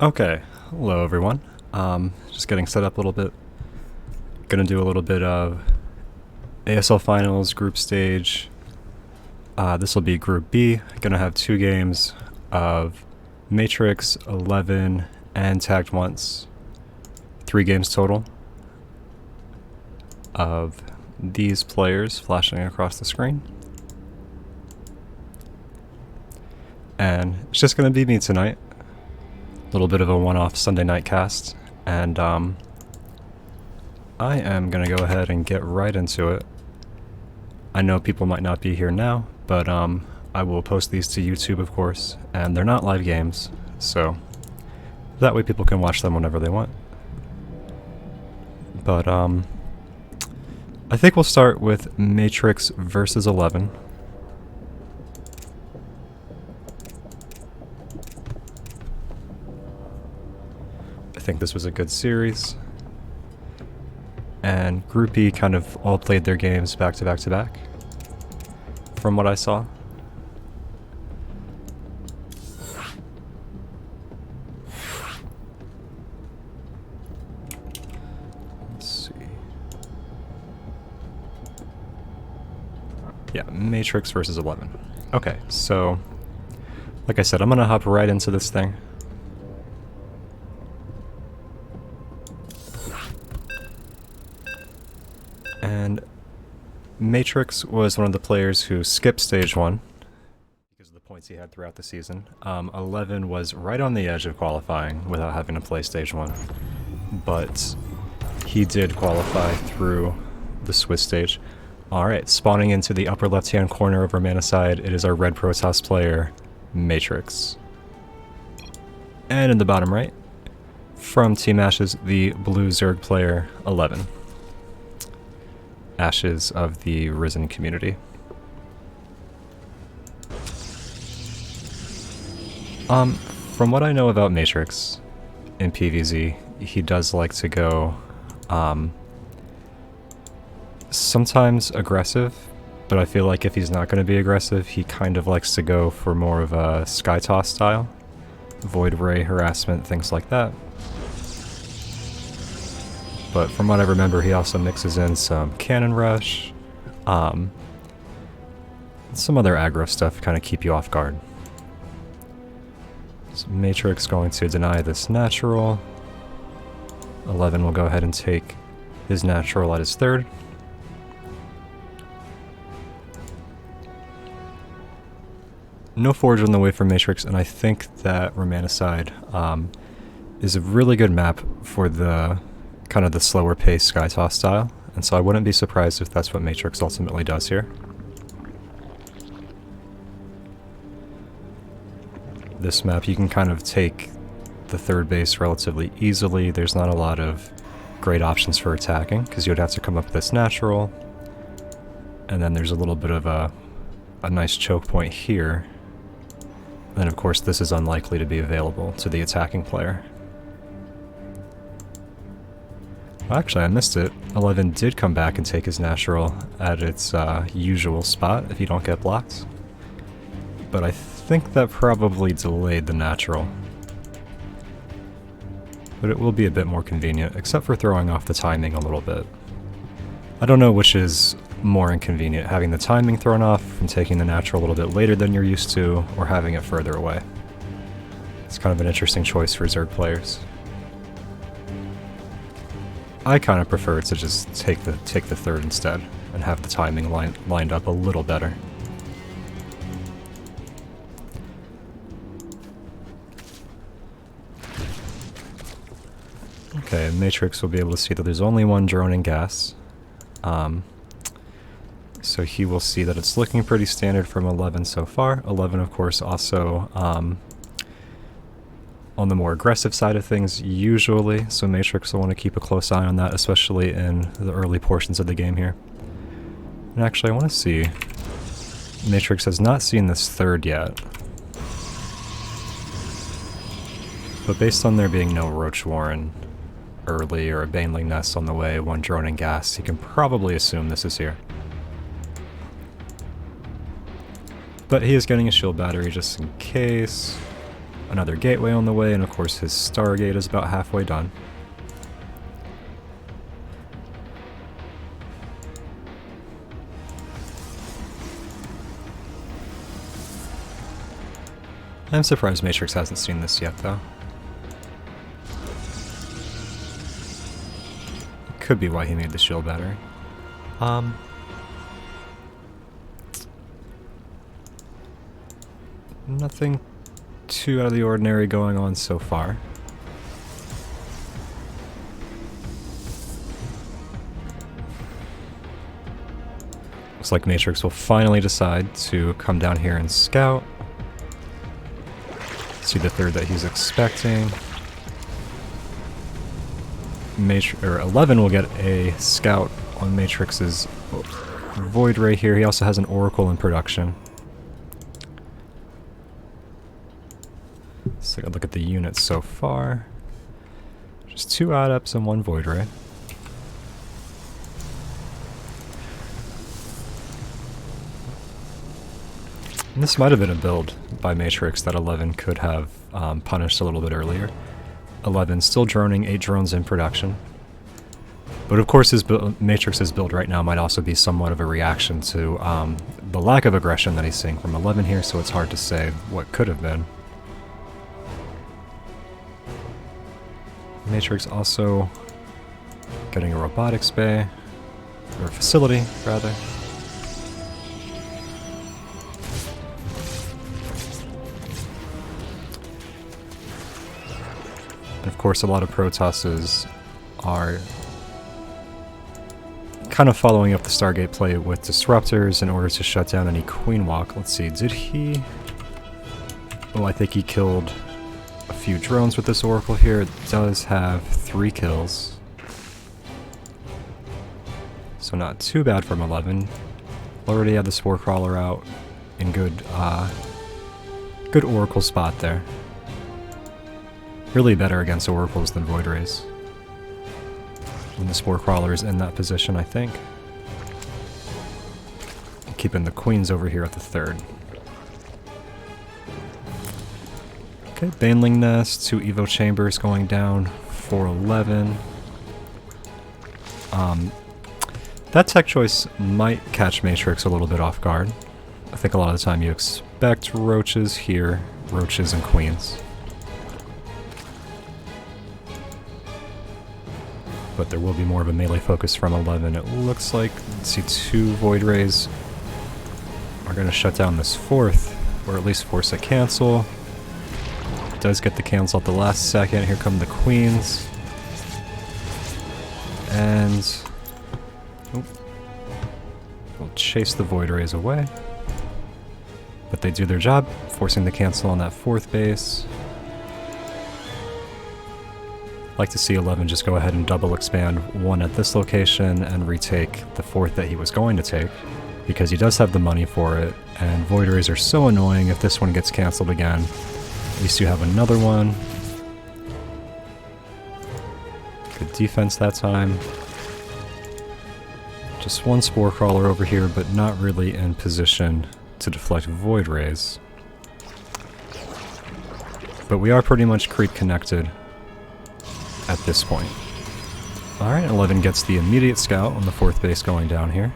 Okay, hello everyone. Just getting set up a little bit. Gonna do a little bit of ASL Finals Group Stage. This will be Group B. Gonna have 2 games of Matrix, 11, and Tagged Once. 3 games total of these players flashing across the screen. And it's just gonna be me tonight. Little bit of a one-off Sunday night cast, and I am gonna go ahead and get right into it. I know people might not be here now, but I will post these to YouTube, of course, and they're not live games, so that way people can watch them whenever they want. But I think we'll start with Matrix versus 11. I think this was a good series, and Group E kind of all played their games back to back to back, from what I saw. Let's see. Yeah, Matrix versus 11. Okay, so like I said, I'm gonna hop right into this thing. And Matrix was one of the players who skipped Stage 1 because of the points he had throughout the season. 11 was right on the edge of qualifying without having to play Stage 1. But he did qualify through the Swiss stage. Alright, spawning into the upper left-hand corner of Romanicide, it is our red Protoss player, Matrix. And in the bottom right, from Team Ashes, the blue Zerg player, 11. Ashes of the Risen community. From what I know about Matrix in PvZ, he does like to go sometimes aggressive, but I feel like if he's not going to be aggressive, he kind of likes to go for more of a Sky Toss style. Void Ray harassment, things like that. But from what I remember, he also mixes in some Cannon Rush, some other aggro stuff to kind of keep you off guard. So Matrix going to deny this natural. 11 will go ahead and take his natural at his third. No Forge on the way for Matrix, and I think that Romanicide is a really good map for the kind of the slower paced Sky Toss style, and so I wouldn't be surprised if that's what Matrix ultimately does here. This map, you can kind of take the third base relatively easily. There's not a lot of great options for attacking, because you would have to come up with this natural, and then there's a little bit of a nice choke point here. And then of course this is unlikely to be available to the attacking player. Actually, I missed it. 11 did come back and take his natural at its usual spot if you don't get blocked. But I think that probably delayed the natural. But it will be a bit more convenient, except for throwing off the timing a little bit. I don't know which is more inconvenient, having the timing thrown off from taking the natural a little bit later than you're used to, or having it further away. It's kind of an interesting choice for Zerg players. I kind of prefer to just take the third instead, and have the timing lined up a little better. Okay, Matrix will be able to see that there's only one drone in gas. So he will see that it's looking pretty standard from 11 so far. 11, of course, also on the more aggressive side of things, usually, so Matrix will want to keep a close eye on that, especially in the early portions of the game here. And actually, I want to see... Matrix has not seen this third yet. But based on there being no Roach Warren early, or a Baneling Nest on the way, one drone and gas, he can probably assume this is here. But he is getting a shield battery just in case. another gateway on the way, and of course his Stargate is about halfway done. I'm surprised Matrix hasn't seen this yet, though. Could be why he made the shield battery. Nothing too out of the ordinary going on so far. Looks like Matrix will finally decide to come down here and scout. See the third that he's expecting. 11 will get a scout on Matrix's Void Ray here. He also has an Oracle in production. Let's take a look at the units so far. Just 2 Adepts and 1 Void Ray. And this might have been a build by Matrix that 11 could have punished a little bit earlier. 11 still droning, 8 drones in production. But of course Matrix's build right now might also be somewhat of a reaction to the lack of aggression that he's seeing from 11 here, so it's hard to say what could have been. Matrix also getting a robotics bay, or facility rather. And of course, a lot of Protosses are kind of following up the Stargate play with disruptors in order to shut down any Queen Walk. Let's see, did he... Oh, I think he killed a few drones with this Oracle here. It does have 3 kills. So not too bad from 11. Already had the Spore Crawler out in good Oracle spot there. Really better against Oracles than Void Rays. When the Spore Crawler is in that position, I think. Keeping the Queens over here at the 3rd. Okay, Baneling Nest, 2 Evo Chambers going down for 11. That tech choice might catch Matrix a little bit off guard. I think a lot of the time you expect roaches here, roaches and queens. But there will be more of a melee focus from 11. It looks like, let's see, 2 Void Rays are going to shut down this 4th, or at least force a cancel. It does get the cancel at the last second. Here come the queens. And... oh, we'll chase the Void Rays away. But they do their job, forcing the cancel on that 4th base. Like to see 11 just go ahead and double expand 1 at this location and retake the 4th that he was going to take, because he does have the money for it, and Void Rays are so annoying if this one gets cancelled again. At least you have another one. Good defense that time. Just 1 Spore Crawler over here, but not really in position to deflect Void Rays. But we are pretty much creep connected at this point. Alright, 11 gets the immediate scout on the 4th base going down here.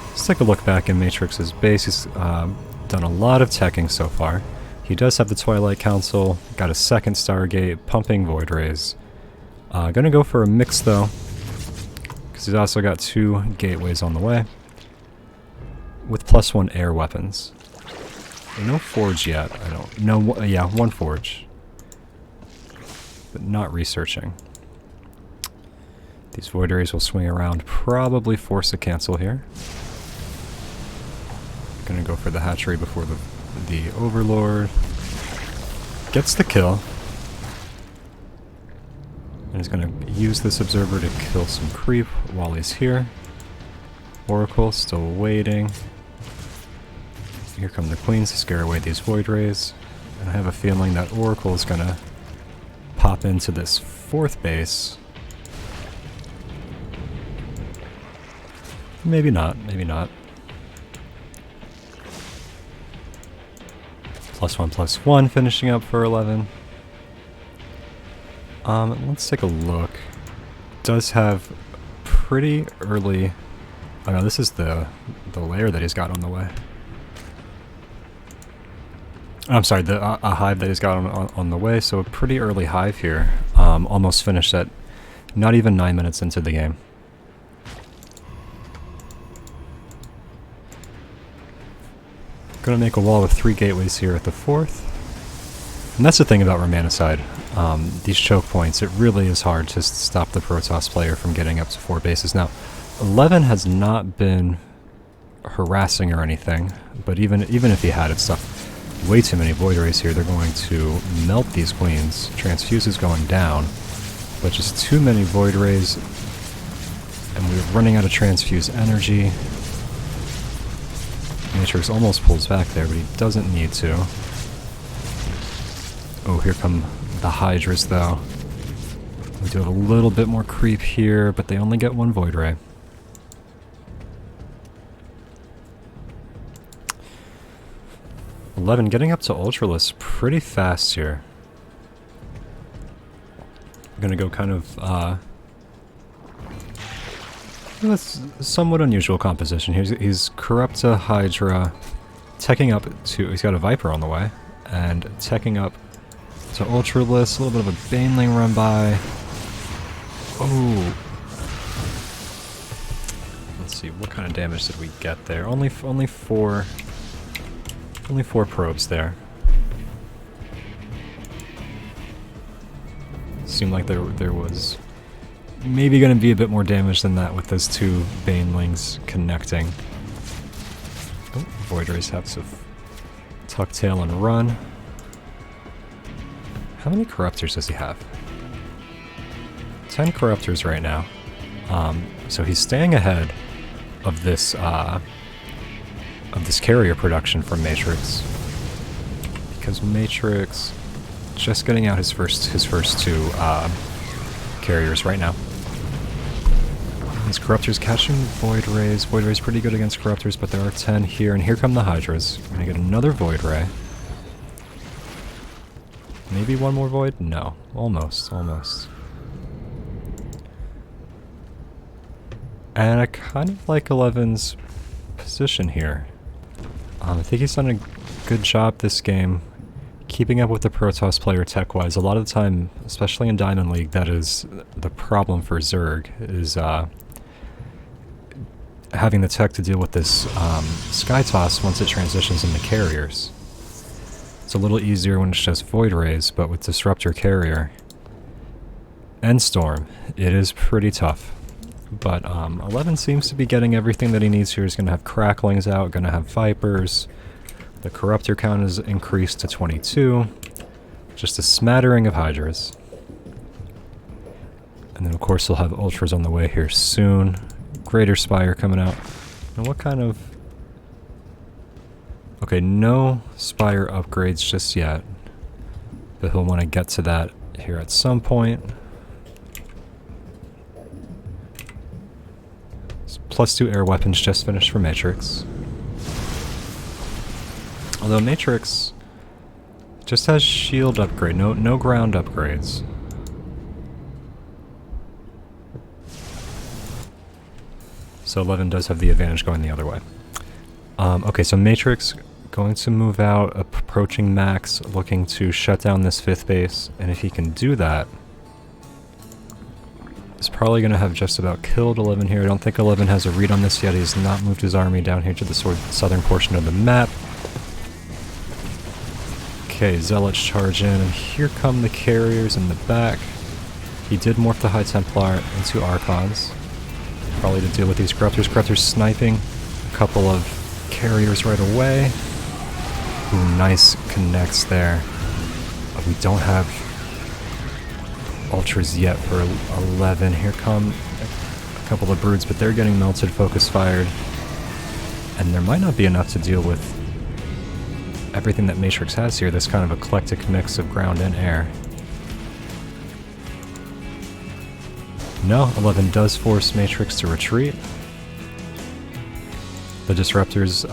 Let's take a look back in Matrix's base. He's done a lot of teching so far. He does have the Twilight Council, got a 2nd Stargate, pumping Void Rays. Gonna go for a mix though, because he's also got 2 gateways on the way, with +1 air weapons. No forge yet, I don't know. Yeah, 1 forge. But not researching. These Void Rays will swing around, probably force a cancel here. Gonna go for the hatchery before the Overlord. Gets the kill. And he's gonna use this observer to kill some creep while he's here. Oracle still waiting. Here come the queens to scare away these Void Rays. And I have a feeling that Oracle is gonna pop into this 4th base. Maybe not, maybe not. +1/+1 finishing up for 11. Let's take a look. Does have pretty early... Oh no, this is the lair that he's got on the way. I'm sorry, a hive that he's got on the way, so a pretty early hive here. Almost finished at not even 9 minutes into the game. Gonna make a wall with 3 gateways here at the 4th. And that's the thing about Romanicide. These choke points, it really is hard to stop the Protoss player from getting up to 4 bases. Now, 11 has not been harassing or anything, but even if he had it stuck way too many Void Rays here, they're going to melt these queens. Transfuse is going down, but just too many Void Rays, and we're running out of transfuse energy. Matrix almost pulls back there, but he doesn't need to. Oh, here come the Hydras, though. We do have a little bit more creep here, but they only get 1 Void Ray. $11 getting up to Ultralisk pretty fast here. I'm gonna go kind of, that's somewhat unusual composition. He's Corrupt to Hydra, teching up to... He's got a Viper on the way, and teching up to Ultralisk. A little bit of a Baneling run by. Oh. Let's see, what kind of damage did we get there? Only 4 probes there. Seemed like there was maybe going to be a bit more damage than that with those 2 Banelings connecting. Oh, Void Rays have to tuck tail and run. How many Corruptors does he have? 10 Corruptors right now. So he's staying ahead of this carrier production from Matrix, because Matrix just getting out his first 2 carriers right now. These Corruptors catching Void Rays. Void Rays pretty good against Corruptors, but there are 10 here, and here come the Hydras. We're gonna get another Void Ray. Maybe 1 more Void? No. Almost. And I kind of like 11's position here. I think he's done a good job this game keeping up with the Protoss player tech-wise. A lot of the time, especially in Diamond League, that is the problem for Zerg, is having the tech to deal with this Sky Toss once it transitions into carriers. It's a little easier when it's just Void Rays, but with Disruptor Carrier and Storm, it is pretty tough. But 11 seems to be getting everything that he needs here. He's going to have Cracklings out, going to have Vipers. The Corruptor count is increased to 22. Just a smattering of Hydras. And then of course he'll have Ultras on the way here soon. Greater Spire coming out. And what kind of... Okay, no Spire upgrades just yet. But he'll want to get to that here at some point. +2 air weapons just finished for Matrix. Although Matrix just has shield upgrade, no ground upgrades. So 11 does have the advantage going the other way. Okay, so Matrix going to move out, approaching max, looking to shut down this 5th base, and if he can do that, he's probably going to have just about killed 11 here. I don't think 11 has a read on this yet. He has not moved his army down here to the southern portion of the map. Okay, Zealots charge in, and here come the carriers in the back. He did morph the High Templar into Archons, probably to deal with these Corruptors. Corruptors sniping a couple of carriers right away. Ooh, nice connects there. But we don't have Ultras yet for 11. Here come a couple of Broods, but they're getting melted, focus fired. And there might not be enough to deal with everything that Matrix has here, this kind of eclectic mix of ground and air. No, 11 does force Matrix to retreat. The Disruptors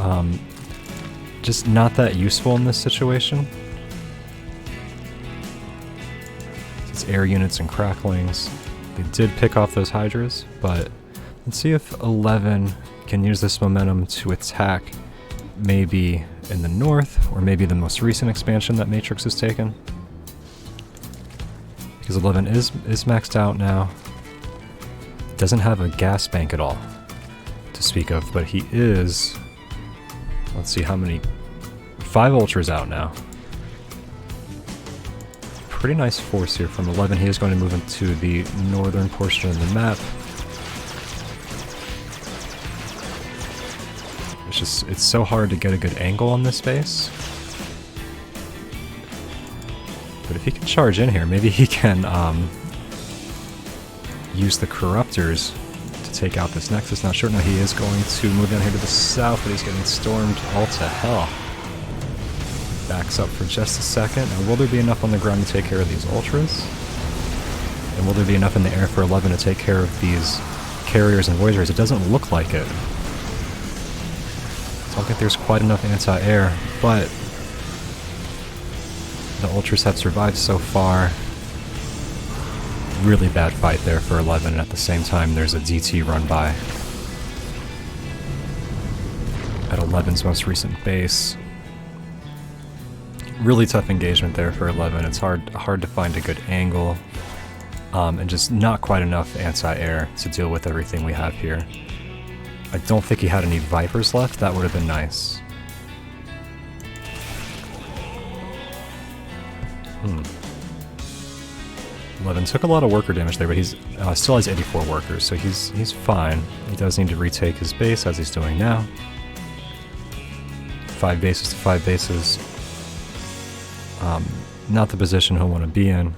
just not that useful in this situation. It's air units and cracklings. They did pick off those Hydras, but let's see if 11 can use this momentum to attack maybe in the north, or maybe the most recent expansion that Matrix has taken. Because 11 is maxed out now. Doesn't have a gas bank at all to speak of, but he is, let's see how many, 5 Ultras out now. Pretty nice force here from 11. He is going to move into the northern portion of the map. It's so hard to get a good angle on this base. But if he can charge in here, maybe he can use the Corruptors to take out this Nexus. Not sure. No, he is going to move down here to the south, but he's getting stormed all to hell. Backs up for just a second. Now, will there be enough on the ground to take care of these Ultras? And will there be enough in the air for 11 to take care of these Carriers and Voyagers? It doesn't look like it. I don't think there's quite enough anti-air, but the Ultras have survived so far. Really bad fight there for 11, and at the same time there's a DT run by at 11's most recent base. Really tough engagement there for 11. It's hard to find a good angle, and just not quite enough anti-air to deal with everything we have here. I don't think he had any Vipers left. That would have been nice. 11 took a lot of worker damage there, but he's still has 84 workers, so he's fine. He does need to retake his base, as he's doing now. 5 bases to 5 bases. Not the position he'll want to be in.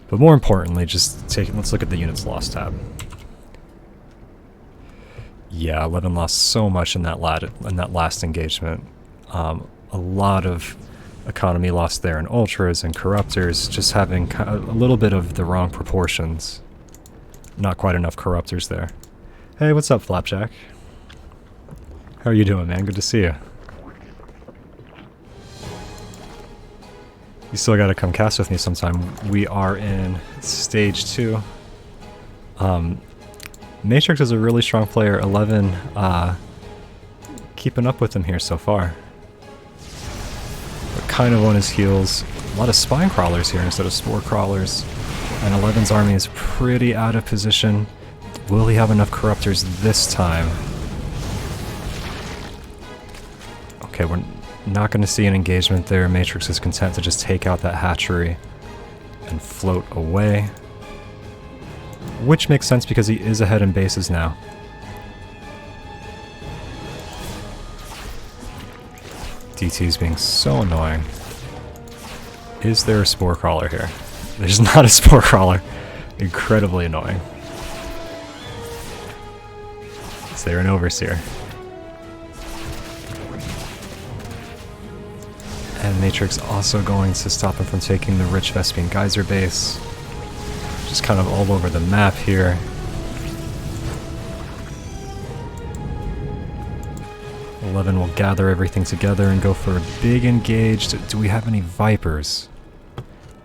But more importantly, let's look at the units lost tab. Yeah, 11 lost so much in that last engagement. A lot of economy lost there in Ultras and Corruptors, just having a little bit of the wrong proportions. Not quite enough Corruptors there. Hey, what's up, Flapjack? How are you doing, man? Good to see you. You still gotta come cast with me sometime. We are in Stage 2. Matrix is a really strong player. 11 keeping up with him here so far. But kind of on his heels. A lot of Spine Crawlers here instead of Spore Crawlers. And 11's army is pretty out of position. Will he have enough Corruptors this time? Okay, we're not going to see an engagement there. Matrix is content to just take out that hatchery and float away. Which makes sense because he is ahead in bases now. DT's being so annoying. Is there a Spore Crawler here? There's not a Spore Crawler. Incredibly annoying. Is there an Overseer? And Matrix also going to stop him from taking the rich Vespian Geyser base. Just kind of all over the map here. Eleven will gather everything together and go for a big engage. Do we have any Vipers?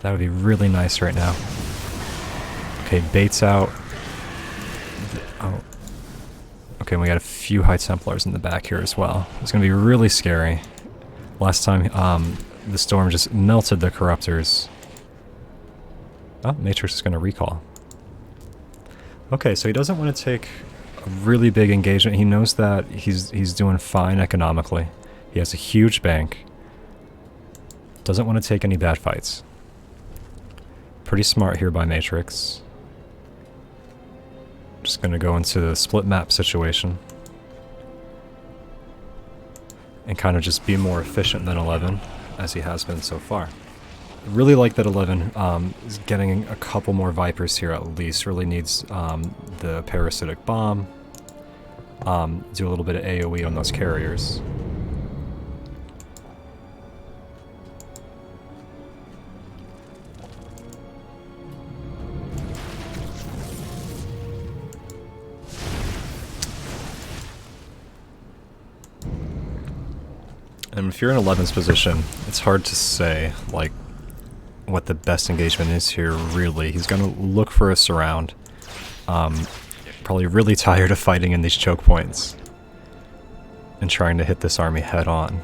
That would be really nice right now. Okay, baits out. Oh. Okay, we got a few High Templars in the back here as well. It's going to be really scary. Last time, the storm just melted the Corruptors. Oh, Matrix is going to recall. Okay, so he doesn't want to take a really big engagement. He knows that he's doing fine economically. He has a huge bank. Doesn't want to take any bad fights. Pretty smart here by Matrix. Just going to go into the split map situation. And kind of just be more efficient than 11, as he has been so far. I really like that 11 is getting a couple more Vipers here at least. Really needs the Parasitic Bomb. Do a little bit of AoE on those carriers. And if you're in 11's position, it's hard to say, like, what the best engagement is here, really. He's going to look for a surround. Probably really tired of fighting in these choke points and trying to hit this army head on.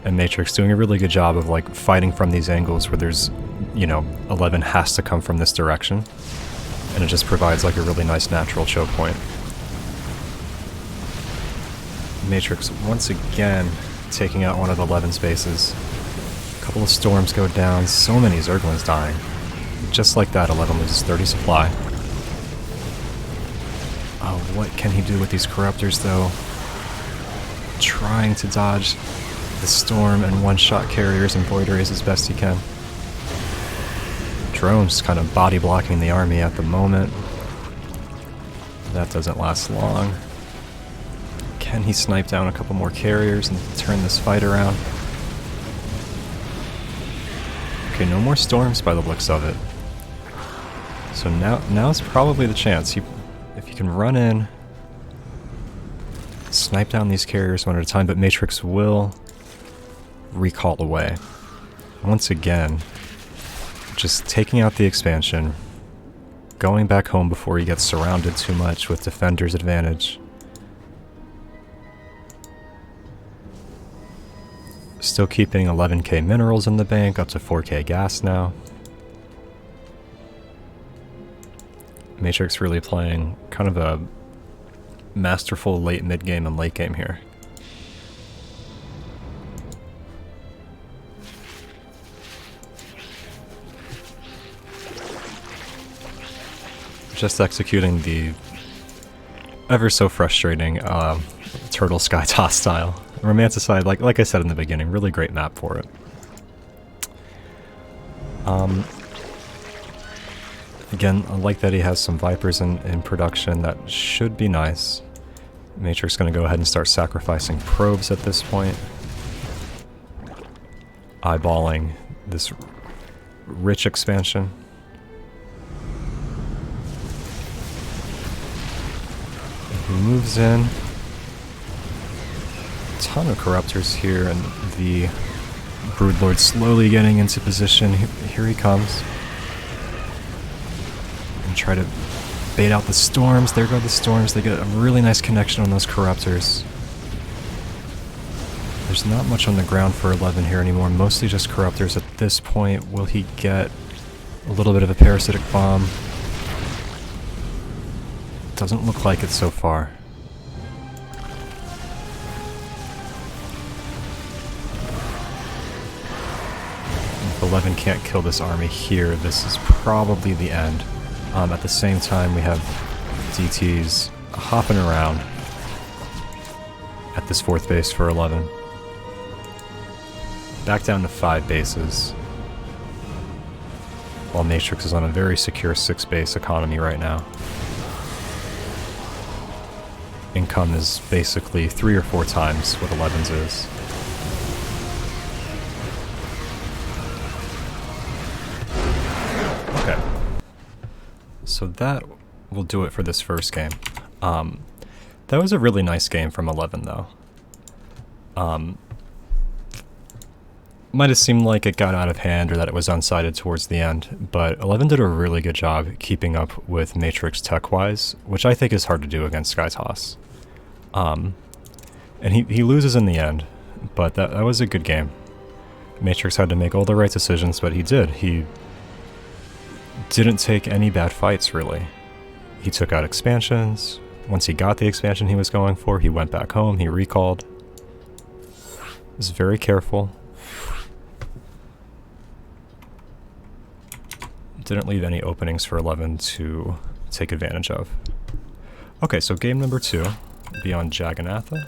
And Matrix doing a really good job of, like, fighting from these angles where there's, you know, 11 has to come from this direction. And it just provides, like, a really nice natural choke point. Matrix, once again, taking out one of 11's bases. A couple of storms go down, so many Zerglings dying. Just like that, 11 loses 30 supply. Oh, what can he do with these Corruptors, though? Trying to dodge the storm and one-shot carriers and void rays as best he can. Drones kind of body blocking the army at the moment. That doesn't last long. Can he snipe down a couple more carriers and turn this fight around? Okay, no more storms by the looks of it. So now's probably the chance. If you can run in, snipe down these carriers one at a time, but Matrix will recall away. Once again, just taking out the expansion, going back home before he gets surrounded too much with Defender's advantage. Still keeping 11k minerals in the bank, up to 4k gas now. Matrix really playing kind of a masterful late mid-game and late game here. Just executing the ever so frustrating turtle sky toss style. Romanticide, like I said in the beginning, really great map for it. Again, I like that he has some Vipers in production. That should be nice. Matrix gonna go ahead and start sacrificing probes at this point. Eyeballing this rich expansion. He moves in. Ton of Corruptors here, and the Broodlord slowly getting into position. Here he comes. And try to bait out the storms. There go the storms. They get a really nice connection on those Corruptors. There's not much on the ground for 11 here anymore. Mostly just Corruptors at this point. Will he get a little bit of a parasitic bomb? Doesn't look like it so far. If 11 can't kill this army here, this is probably the end. At the same time, we have DTs hopping around at this 4th base for 11. Back down to 5 bases. While Matrix is on a very secure 6-base economy right now. Income is basically 3 or 4 times what 11's is. Okay. So that will do it for this first game. That was a really nice game from 11 though. Might have seemed like it got out of hand or that it was unsided towards the end, but 11 did a really good job keeping up with Matrix tech-wise, which I think is hard to do against Sky Toss. And he loses in the end, but that was a good game. Matrix had to make all the right decisions, but he did. He didn't take any bad fights, really. He took out expansions. Once he got the expansion he was going for, he went back home, he recalled. He was very careful. Didn't leave any openings for 11 to take advantage of. Okay, so game number 2 will be on Jagannatha.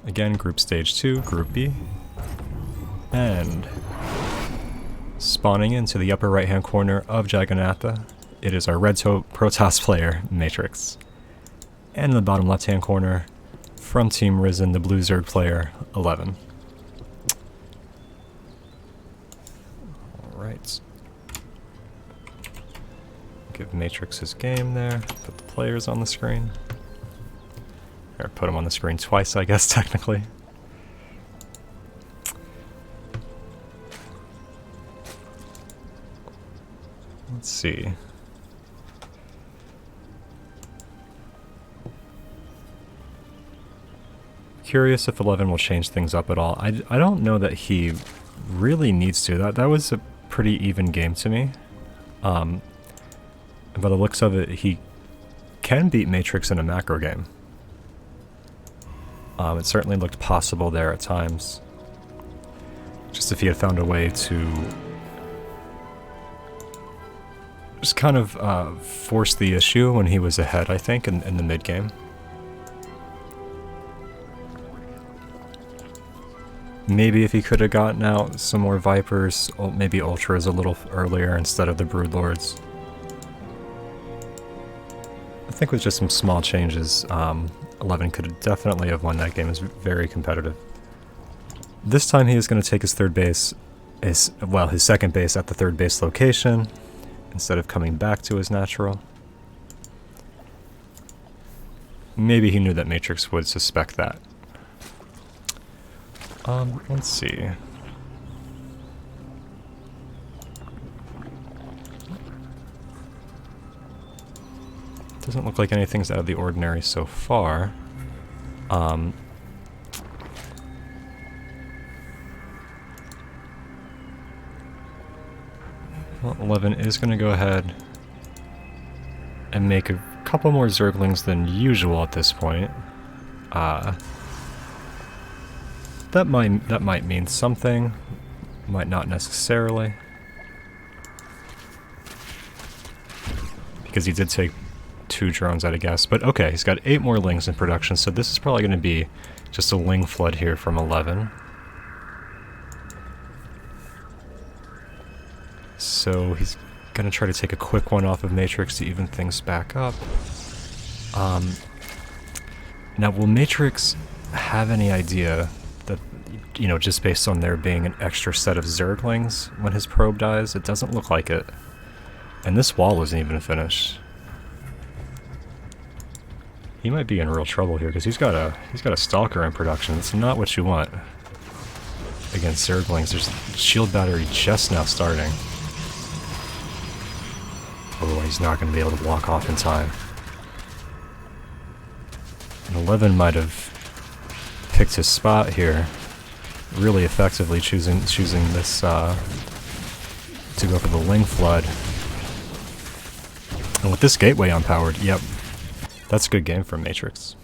Again, group stage 2, group B. And spawning into the upper right hand corner of Jagannatha, it is our red Protoss player, Matrix. And in the bottom left hand corner, from Team Risen, the blue Zerg player, 11. Alright. Give Matrix his game there. Put the players on the screen. Or put them on the screen twice, I guess, technically. Let's see. Curious if 11 will change things up at all. I don't know that he really needs to. That was a pretty even game to me. By the looks of it, he can beat Matrix in a macro game. It certainly looked possible there at times. Just if he had found a way to just kind of force the issue when he was ahead, I think, in the mid-game. Maybe if he could have gotten out some more Vipers, maybe Ultras a little earlier instead of the Broodlords. I think with just some small changes, 11 could definitely have won that game. It was very competitive. This time he is going to take his third base, his second base at the third base location, instead of coming back to his natural. Maybe he knew that Matrix would suspect that. Let's see. Doesn't look like anything's out of the ordinary so far. Well, 11 is going to go ahead and make a couple more Zerglings than usual at this point. That might mean something, might not necessarily. Because he did take 2 drones, I'd guess. But okay, he's got 8 more Lings in production, so this is probably going to be just a Ling flood here from 11. So he's going to try to take a quick one off of Matrix to even things back up. Now, will Matrix have any idea that, you know, just based on there being an extra set of Zerglings when his probe dies? It doesn't look like it. And this wall isn't even finished. He might be in real trouble here because he's got a Stalker in production. It's not what you want against Zerglings. There's shield battery just now starting. Oh, he's not going to be able to block off in time. And 11 might have picked his spot here, really effectively choosing this to go for the Ling flood. And with this gateway unpowered, yep, that's a good game for Matrix.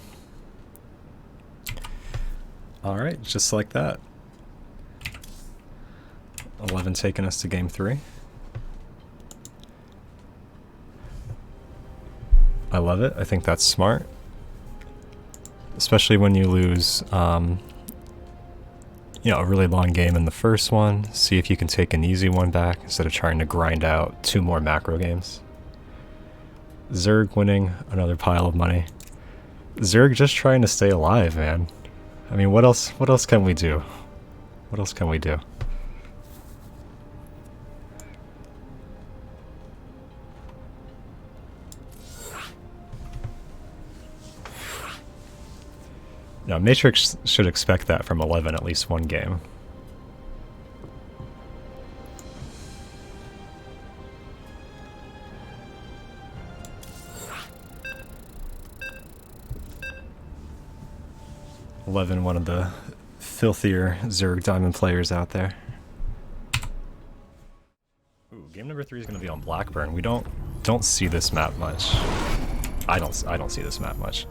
Alright, just like that. 11 taking us to game 3. I love it. I think that's smart. Especially when you lose, you know, a really long game in the first one. See if you can take an easy one back instead of trying to grind out 2 more macro games. Zerg winning, another pile of money. Zerg just trying to stay alive, man. I mean, what else can we do? What else can we do? Now, Matrix should expect that from 11 at least one game. One of the filthier Zerg Diamond players out there. Ooh, game number 3 is going to be on Blackburn. We don't see this map much. I don't see this map much.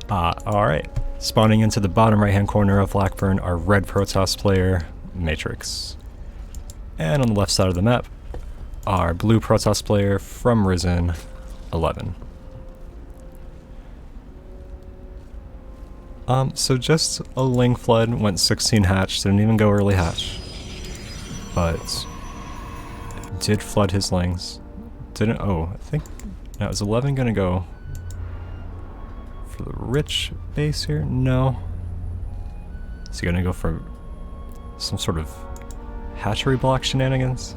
All right. Spawning into the bottom right-hand corner of Blackburn, our red Protoss player, Matrix. And on the left side of the map, our blue Protoss player from Risen, 11. So just a Ling flood, went 16 hatch, didn't even go early hatch. But did flood his Lings. Didn't, oh, I think, now is 11 gonna go for the rich base here? No. Is he gonna go for some sort of hatchery block shenanigans?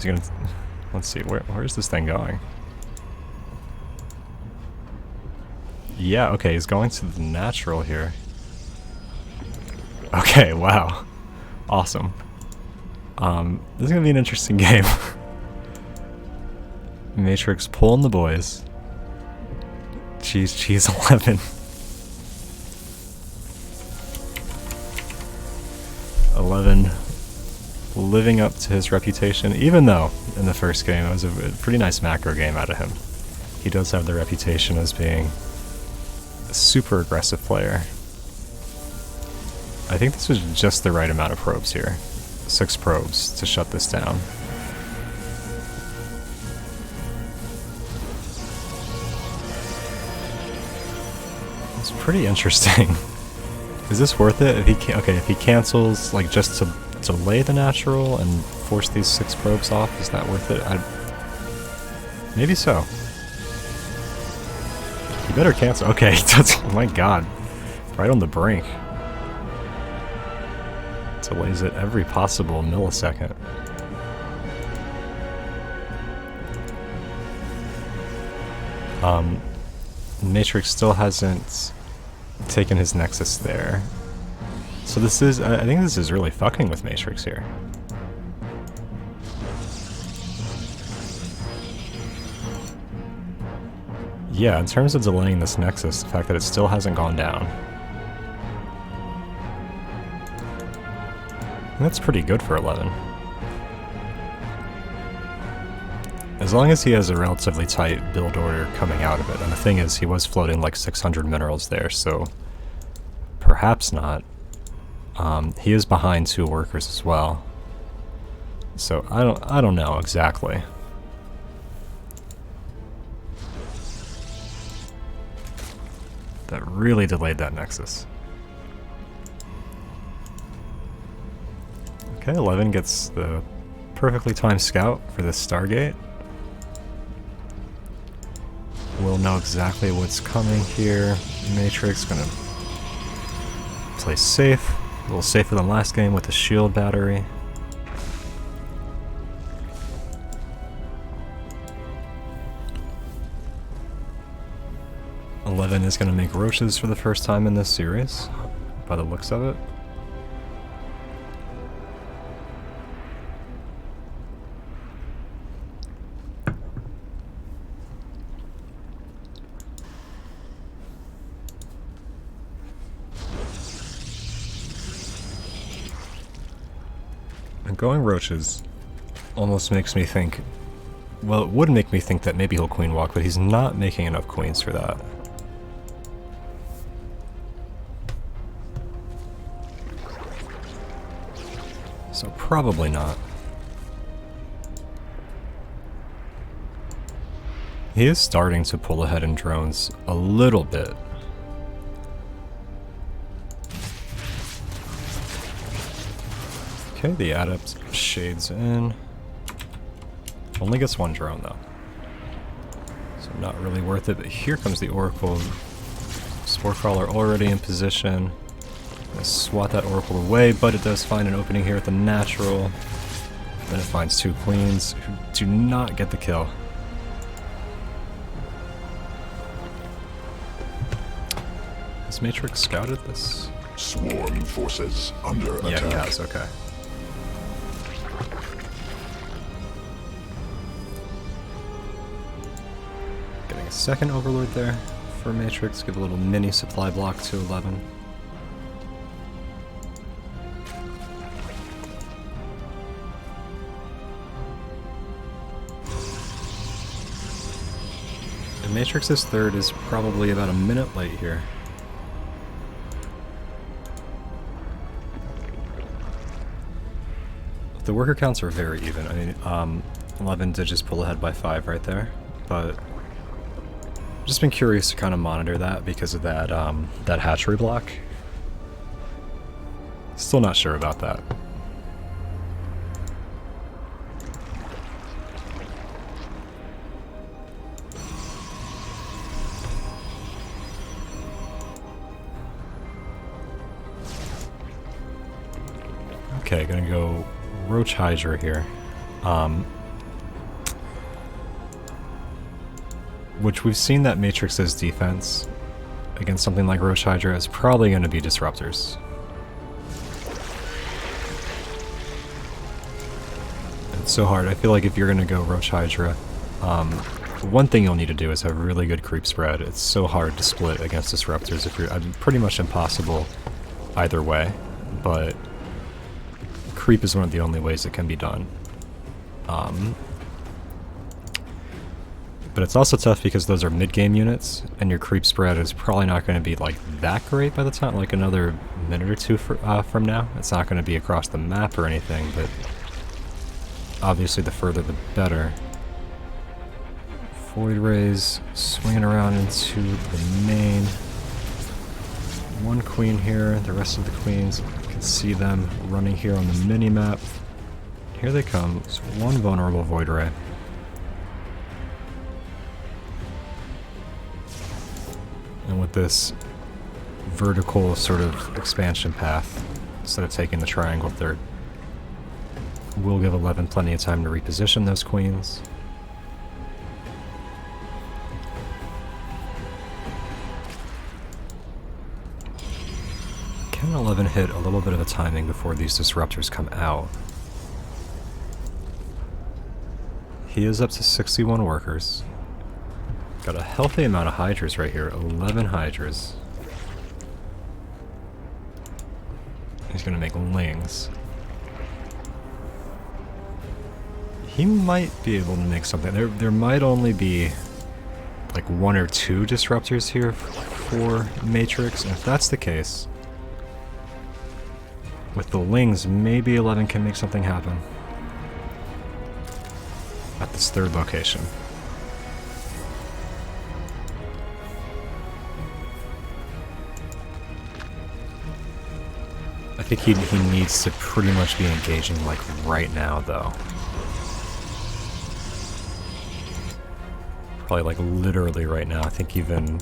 He's gonna... Let's see, where's this thing going? Yeah, okay, he's going to the natural here. Okay, wow. Awesome. This is gonna be an interesting game. Matrix pulling the boys. Cheese 11. 11 living up to his reputation, even though in the first game it was a pretty nice macro game out of him. He does have the reputation as being a super aggressive player. I think this was just the right amount of probes here. 6 probes to shut this down. It's pretty interesting. Is this worth it? If he if he cancels like just to delay the natural and force these 6 probes off, is that worth it? Maybe so. He better cancel. Okay, he does. Oh my god, right on the brink. Delays it every possible millisecond. Matrix still hasn't taken his Nexus there. So this is, I think this is really fucking with Matrix here. Yeah, in terms of delaying this Nexus, the fact that it still hasn't gone down. That's pretty good for 11. As long as he has a relatively tight build order coming out of it. And the thing is, he was floating like 600 minerals there, so perhaps not. He is behind 2 workers as well. So I don't know exactly. That really delayed that Nexus. Okay, 11 gets the perfectly timed scout for this Stargate. We'll know exactly what's coming here. Matrix gonna play safe. A little safer than last game with the shield battery. Eleven is gonna make roaches for the first time in this series, by the looks of it. Going roaches almost makes me think, well, it would make me think that maybe he'll queen walk, but he's not making enough queens for that. So probably not. He is starting to pull ahead in drones a little bit. Okay, the adept shades in. Only gets 1 drone though. So not really worth it, but here comes the Oracle. Spore Crawler already in position. Gonna swat that Oracle away, but it does find an opening here at the natural. Then it finds 2 queens who do not get the kill. Has Matrix scouted this? Swarm forces under attack. Yeah, he has, okay. Getting a second Overlord there for Matrix, give a little mini supply block to 11. And Matrix's third is probably about a minute late here. The worker counts are very even. I mean, 11 did just pull ahead by 5 right there, but I've just been curious to kind of monitor that because of that that hatchery block. Still not sure about that. Okay, gonna go Roach Hydra here. which we've seen that Matrix's defense against something like Roach Hydra is probably going to be Disruptors. It's so hard. I feel like if you're going to go Roach Hydra, one thing you'll need to do is have really good creep spread. It's so hard to split against Disruptors. If you're pretty much impossible either way, but creep is one of the only ways it can be done. But it's also tough because those are mid-game units, and your creep spread is probably not going to be like that great by the time, like another minute or two from now. It's not going to be across the map or anything, but obviously the further the better. Void Rays swinging around into the main. One queen here, the rest of the queens, you can see them running here on the mini-map. Here they come. It's one vulnerable Void Ray. And with this vertical sort of expansion path, instead of taking the triangle third, we'll give 11 plenty of time to reposition those queens. Can 11 hit a little bit of a timing before these Disruptors come out? He is up to 61 workers. Got a healthy amount of Hydras right here, 11 Hydras. He's gonna make Lings. He might be able to make something. There might only be like 1 or 2 Disruptors here for Matrix, and if that's the case, with the Lings, maybe 11 can make something happen at this third location. I think he needs to pretty much be engaging like right now, though. Probably like literally right now. I think even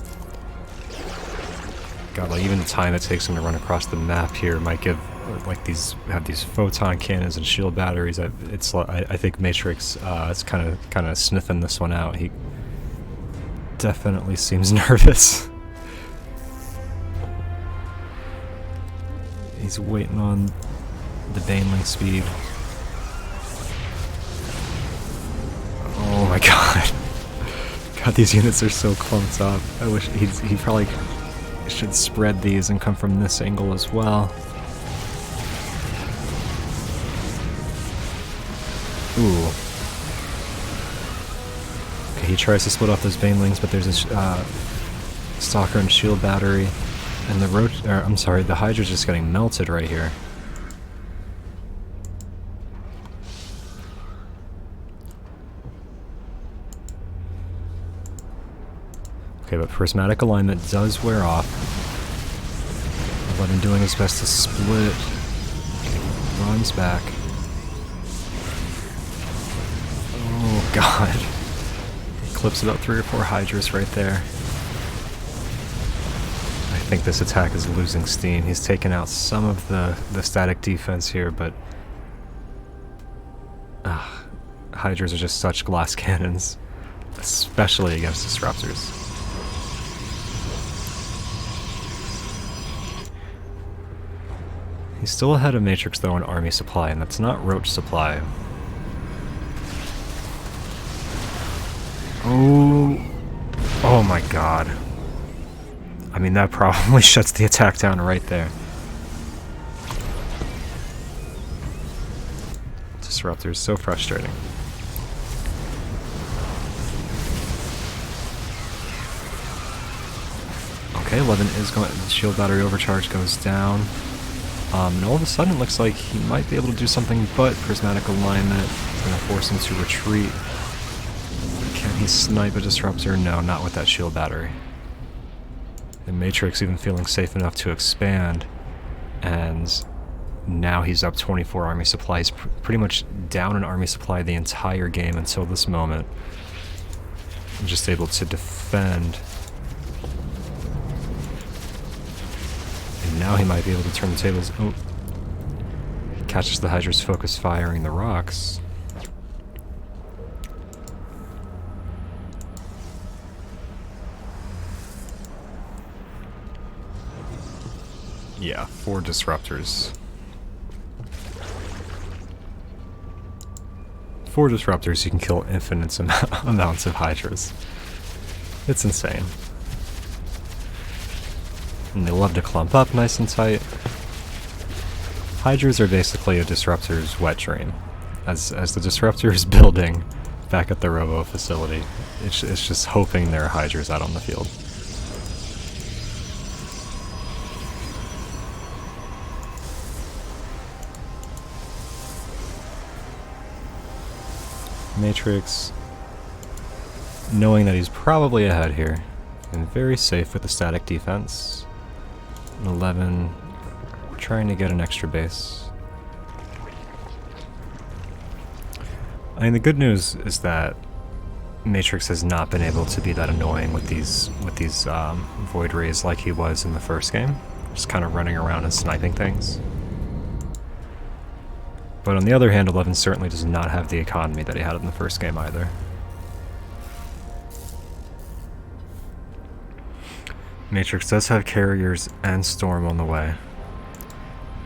even the time it takes him to run across the map here might give like have these photon cannons and shield batteries. I think Matrix is kind of sniffing this one out. He definitely seems nervous. He's waiting on the Baneling speed. Oh my god. God, these units are so clumped up. I wish he probably should spread these and come from this angle as well. Ooh. Okay, he tries to split off those Banelings, but there's a Stalker and Shield Battery. And the Hydra's just getting melted right here. Okay, but Prismatic Alignment does wear off. 11 doing his best to split. Runs back. Oh god. He clips about 3 or 4 Hydras right there. I think this attack is losing steam. He's taken out some of the static defense here, but Hydras are just such glass cannons, especially against Disruptors. He's still ahead of Matrix though in army supply, and that's not Roach supply. Oh my god. I mean, that probably shuts the attack down right there. Disruptor is so frustrating. Okay, 11 is going. Shield battery overcharge goes down. And all of a sudden it looks like he might be able to do something, but Prismatic Alignment is going to force him to retreat. Can he snipe a Disruptor? No, not with that shield battery. And Matrix even feeling safe enough to expand, and now he's up 24 army supply. He's pretty much down in army supply the entire game until this moment. I'm just able to defend. And now he might be able to turn the tables. Oh. He catches the Hydra's focus firing the rocks. Yeah, 4 disruptors. 4 disruptors, you can kill infinite amounts of hydras. It's insane. And they love to clump up nice and tight. Hydras are basically a disruptor's wet dream. As the disruptor is building back at the robo facility, it's just hoping there are hydras out on the field. Matrix, knowing that he's probably ahead here, and very safe with the static defense. 11, trying to get an extra base. I mean, the good news is that Matrix has not been able to be that annoying with these void rays like he was in the first game, just kind of running around and sniping things. But on the other hand, 11 certainly does not have the economy that he had in the first game either. Matrix does have carriers and Storm on the way.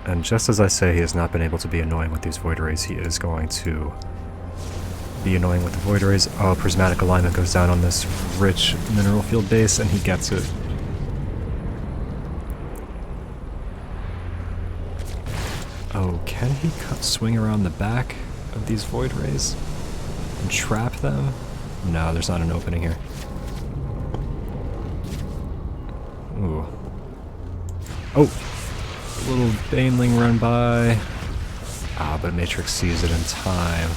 And just as I say he has not been able to be annoying with these void rays, he is going to be annoying with the void rays. Oh, prismatic alignment goes down on this rich mineral field base, and he gets it. Oh, can he swing around the back of these void rays and trap them? No, there's not an opening here. Ooh. Oh! A little Baneling run by. Ah, but Matrix sees it in time.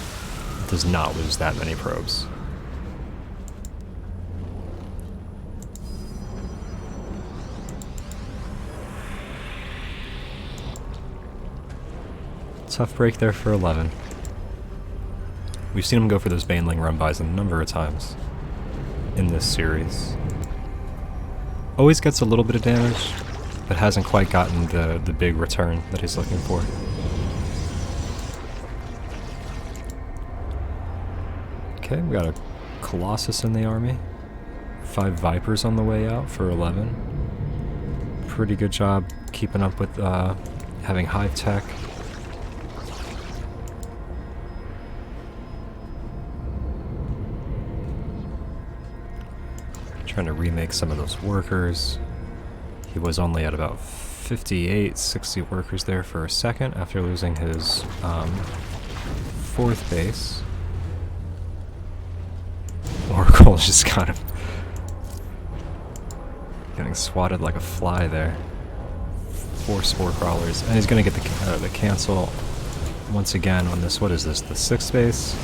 Does not lose that many probes. Tough break there for 11. We've seen him go for those Baneling run-bys a number of times in this series. Always gets a little bit of damage, but hasn't quite gotten the big return that he's looking for. Okay, we got a Colossus in the army. 5 Vipers on the way out for 11. Pretty good job keeping up with having Hive Tech. Trying to remake some of those workers. He was only at about 58, 60 workers there for a second after losing his 4th base. Oracle's just kind of getting swatted like a fly there. 4 Spore Crawlers, and he's gonna get the cancel once again on this. What is this? The 6th base.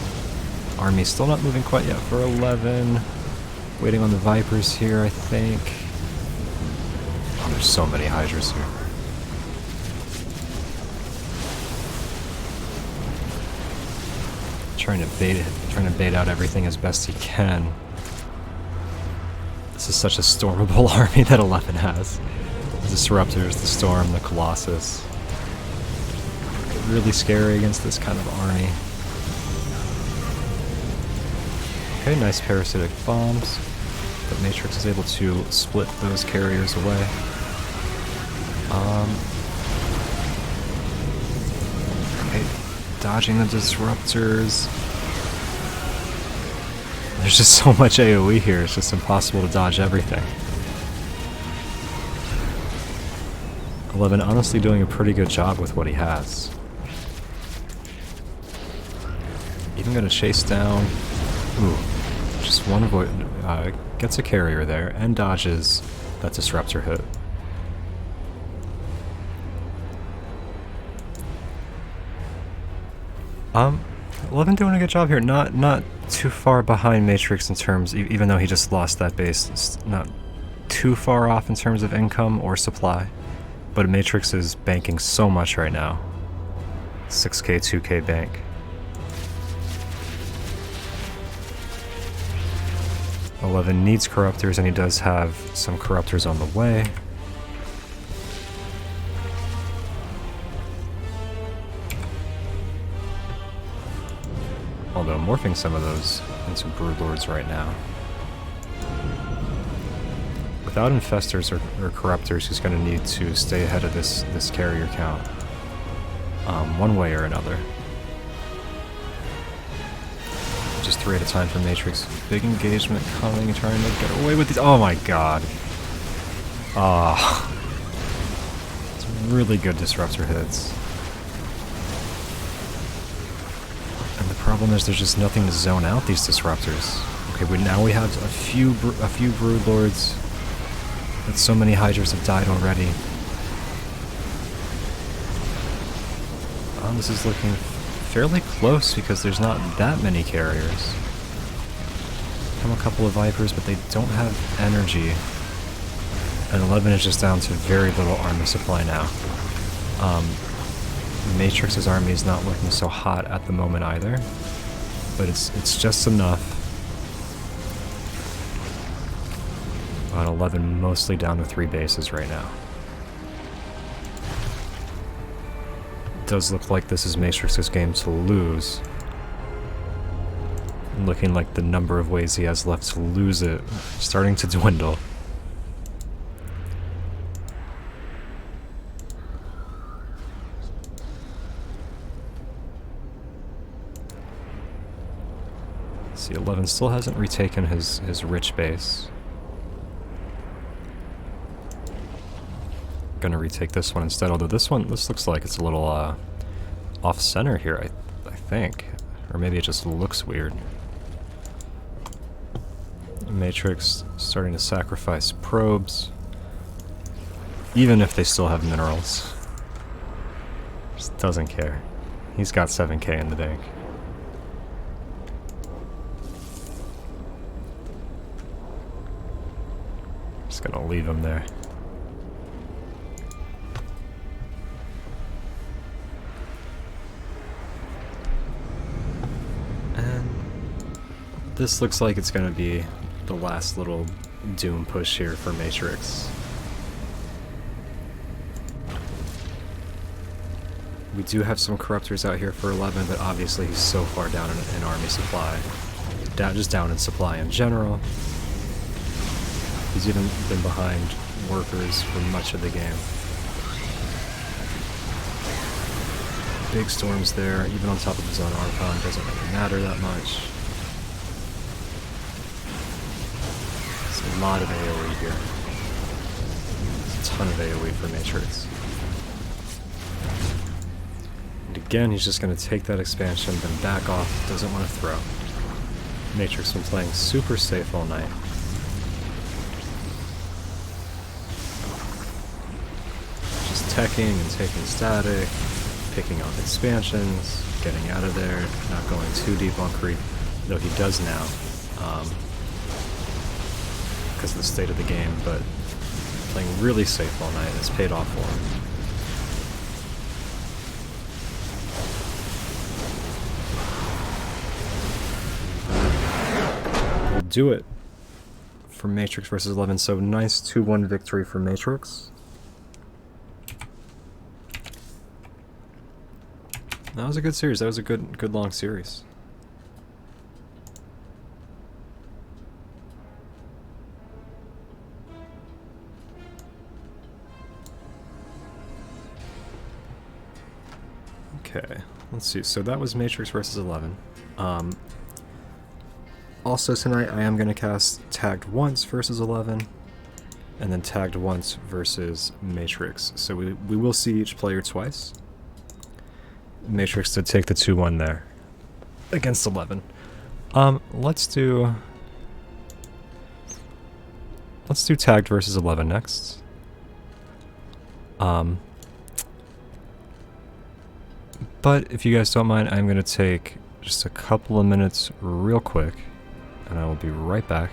Army still not moving quite yet for 11. Waiting on the Vipers here, I think. Oh, there's so many Hydras here. Trying to bait out everything as best he can. This is such a stormable army that 11 has. The Disruptors, the Storm, the Colossus. Really scary against this kind of army. Okay, nice parasitic bombs. But Matrix is able to split those carriers away. Okay, dodging the Disruptors. There's just so much AoE here, it's just impossible to dodge everything. 11 honestly doing a pretty good job with what he has. Even gonna chase down... Ooh, just one avoid... gets a carrier there, and dodges that Disruptor hit. Um, 11 doing a good job here. Not too far behind Matrix in terms, even though he just lost that base, it's not too far off in terms of income or supply. But Matrix is banking so much right now. 6k, 2k bank. $11 needs Corruptors, and he does have some Corruptors on the way. Although morphing some of those into Broodlords right now. With without infestors or corruptors, he's going to need to stay ahead of this carrier count, one way or another. Just 3 at a time for Matrix. Big engagement coming, trying to get away with these. Oh my god. Ah. It's really good disruptor hits. And the problem is there's just nothing to zone out these disruptors. Okay, but now we have a few brood lords, but so many hydras have died already. This is looking fairly close because there's not that many carriers. Come a couple of Vipers, but they don't have energy. And 11 is just down to very little army supply now. Matrix's army is not looking so hot at the moment either, but it's just enough. On 11, mostly down to 3 bases right now. It does look like this is Matrix's game to lose. Looking like the number of ways he has left to lose it starting to dwindle. See, 11 still hasn't retaken his rich base. Gonna retake this one instead, although this looks like it's a little off-center here, I think. Or maybe it just looks weird. Matrix starting to sacrifice probes, even if they still have minerals. Just doesn't care. He's got 7k in the bank. Just gonna leave him there. And this looks like it's gonna be the last little doom push here for Matrix. We do have some corruptors out here for 11, but obviously he's so far down in army supply. Just down in supply in general. He's even been behind workers for much of the game. Big storms there, even on top of his own Archon, doesn't really matter that much. It's a lot of AoE here. It's a ton of AoE for Matrix. And again, he's just going to take that expansion, then back off, doesn't want to throw. Matrix been playing super safe all night. Just teching and taking static, picking off expansions, getting out of there, not going too deep on creep, though he does now, because of the state of the game, but playing really safe all night has paid off for him. We'll do it for Matrix versus 11, so nice 2-1 victory for Matrix. That was a good series. That was a good long series. Okay, let's see. So that was Matrix versus 11. Also tonight I am going to cast Tagged Once versus 11, and then Tagged Once versus Matrix. So we will see each player twice. Matrix did take the 2-1 there against 11. Let's do Tagged versus 11 next. But if you guys don't mind, I'm going to take just a couple of minutes real quick, and I will be right back.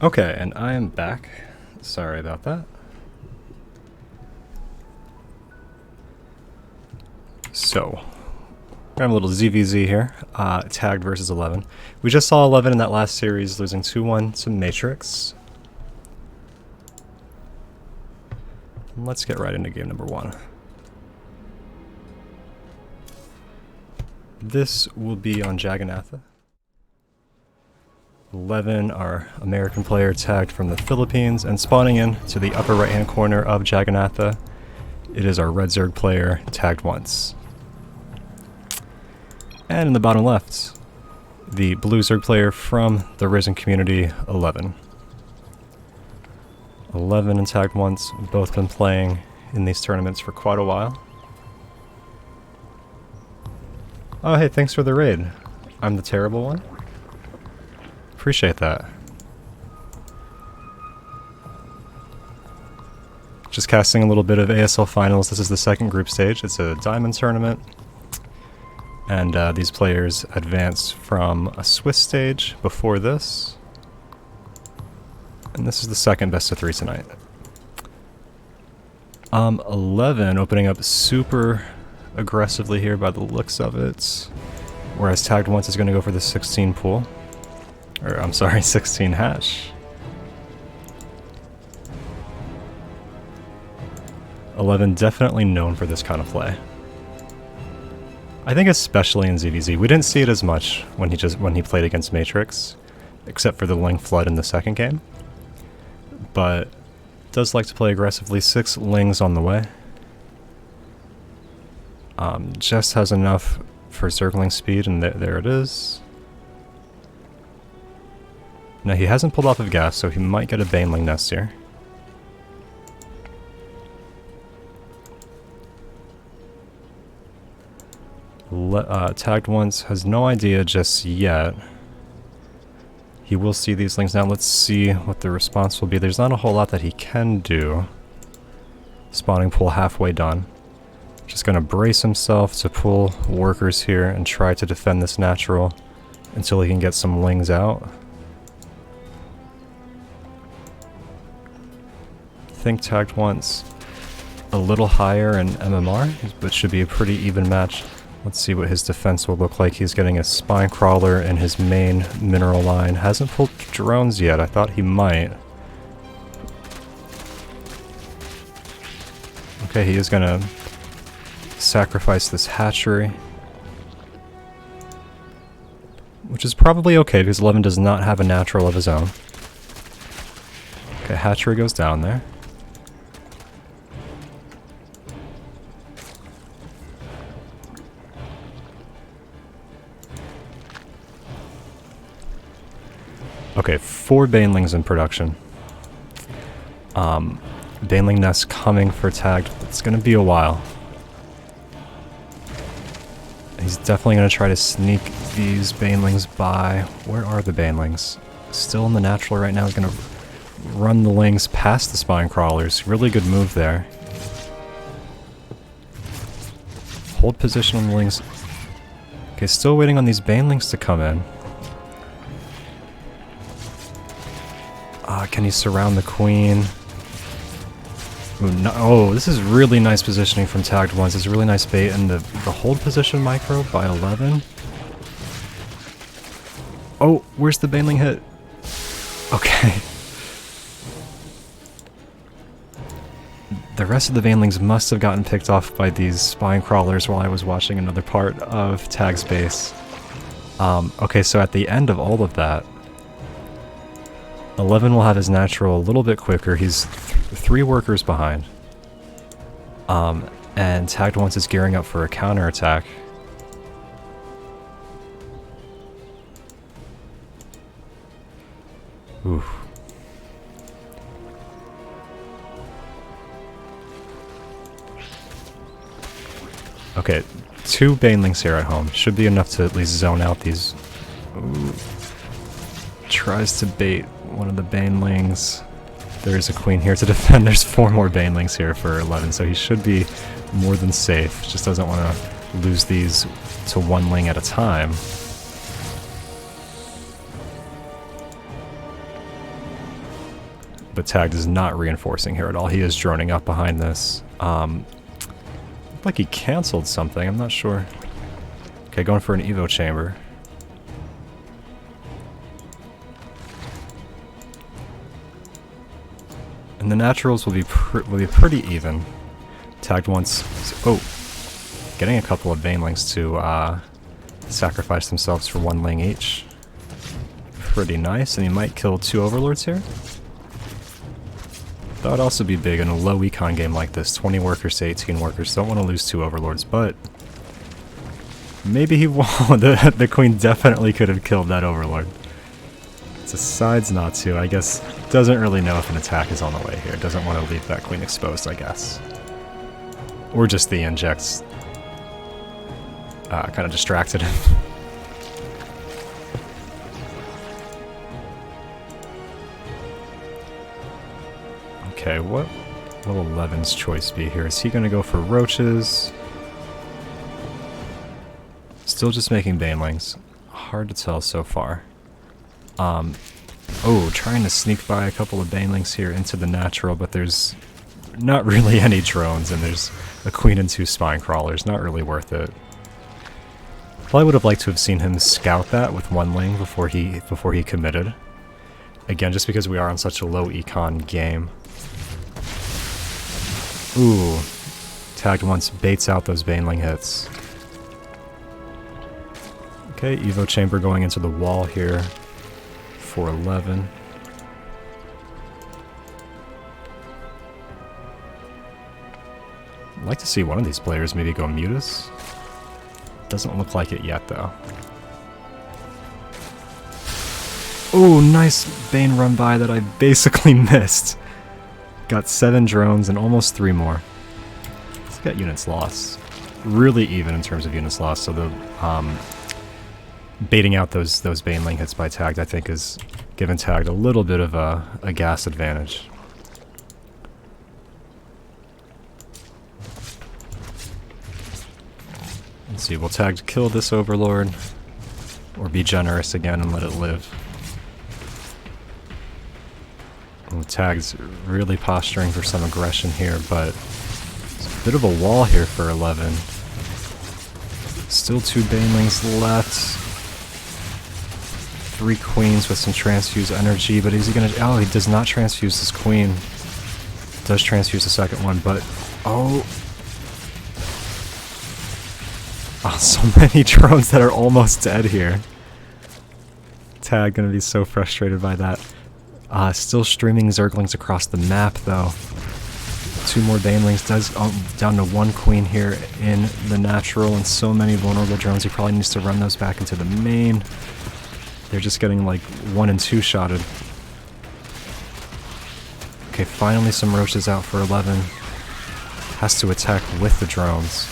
Okay, and I am back. Sorry about that. So, we have a little ZVZ here. Tagged versus 11. We just saw 11 in that last series, losing 2-1 to Matrix. Let's get right into game number 1. This will be on Jagannatha. 11, our American player, tagged from the Philippines, and spawning in to the upper right-hand corner of Jagannatha, it is our Red Zerg player, tagged once. And in the bottom left, the Blue Zerg player from the Risen community, 11. 11 and tagged once, both been playing in these tournaments for quite a while. Oh hey, thanks for the raid. I'm the terrible one? Appreciate that. Just casting a little bit of ASL Finals. This is the second group stage. It's a diamond tournament. And these players advance from a Swiss stage before this. And this is the second best of 3 tonight. 11 opening up super aggressively here by the looks of it. Whereas tagged once is going to go for the 16 pool. Or, I'm sorry, 16 hash. 11 definitely known for this kind of play. I think especially in ZVZ. We didn't see it as much when he played against Matrix, except for the Ling Flood in the second game. But does like to play aggressively. 6 Lings on the way. Just has enough for circling speed, and there it is. Now he hasn't pulled off of gas, so he might get a Baneling nest here. Tagged once, has no idea just yet. He will see these Lings now. Let's see what the response will be. There's not a whole lot that he can do. Spawning pool halfway done. Just gonna brace himself to pull workers here and try to defend this natural until he can get some Lings out. Think tagged once a little higher in MMR, but should be a pretty even match. Let's see what his defense will look like. He's getting a spine crawler in his main mineral line. Hasn't pulled drones yet. I thought he might. Okay, he is gonna sacrifice this hatchery, which is probably okay because 11 does not have a natural of his own. Okay, hatchery goes down there. Okay, 4 Banelings in production. Baneling nest coming for tagged. It's gonna be a while. He's definitely gonna try to sneak these Banelings by. Where are the Banelings? Still in the natural right now. He's gonna run the Lings past the spine crawlers. Really good move there. Hold position on the Lings. Okay, still waiting on these Banelings to come in. Can he surround the queen? Ooh, no, oh, this is really nice positioning from tagged ones. It's a really nice bait, and the hold position micro by 11. Oh, where's the Baneling hit? Okay. The rest of the Banelings must have gotten picked off by these spine crawlers while I was watching another part of Tag's base. Okay, so at the end of all of that, 11 will have his natural a little bit quicker. He's 3 workers behind. And tagged once is gearing up for a counterattack. Oof. Okay, 2 Banelings here at home. Should be enough to at least zone out these. Ooh. Tries to bait one of the Banelings. There is a queen here to defend. There's 4 more Banelings here for 11, so he should be more than safe. Just doesn't want to lose these to 1 Ling at a time. but Tagged is not reinforcing here at all. He is droning up behind this. Like he canceled something, I'm not sure. Okay, going for an Evo chamber. And the naturals will be pretty even. Tagged once. Oh, getting a couple of banelings to sacrifice themselves for 1 ling each. Pretty nice, and he might kill 2 overlords here. That would also be big in a low econ game like this. 20 workers to 18 workers. Don't want to lose 2 overlords, but maybe he won't. The queen definitely could have killed that overlord. It decides not to. I guess doesn't really know if an attack is on the way here. Doesn't want to leave that queen exposed, I guess. Or just the injects kind of distracted him. Okay, what will 11's choice be here? Is he going to go for roaches? Still just making banelings. Hard to tell so far. Oh, trying to sneak by a couple of banelings here into the natural, but there's not really any drones, and there's a queen and 2 spine crawlers. Not really worth it. Probably would have liked to have seen him scout that with 1 ling before he committed. Again, just because we are on such a low econ game. Ooh, Tagged once baits out those baneling hits. Okay, Evo chamber going into the wall here for 11. I'd like to see one of these players maybe go Mutus. Doesn't look like it yet, though. Oh, nice Bane run by that I basically missed. Got 7 drones and almost 3 more. Let's get units lost. Really even in terms of units lost, so the baiting out those Baneling hits by Tagged, I think, is giving Tagged a little bit of a gas advantage. Let's see, will Tagged kill this Overlord? Or be generous again and let it live? Oh, Tagged's really posturing for some aggression here, but it's a bit of a wall here for 11. Still 2 Banelings left. 3 queens with some transfuse energy, but is he gonna... Oh, he does not transfuse his queen. Does transfuse the second one, but... Oh, so many drones that are almost dead here. Tagged gonna be so frustrated by that. Still streaming Zerglings across the map, though. 2 more Banelings, does down to 1 queen here in the natural, and so many vulnerable drones. He probably needs to run those back into the main. They're just getting like 1 and 2 shotted. Okay, finally some roaches out for 11. Has to attack with the drones.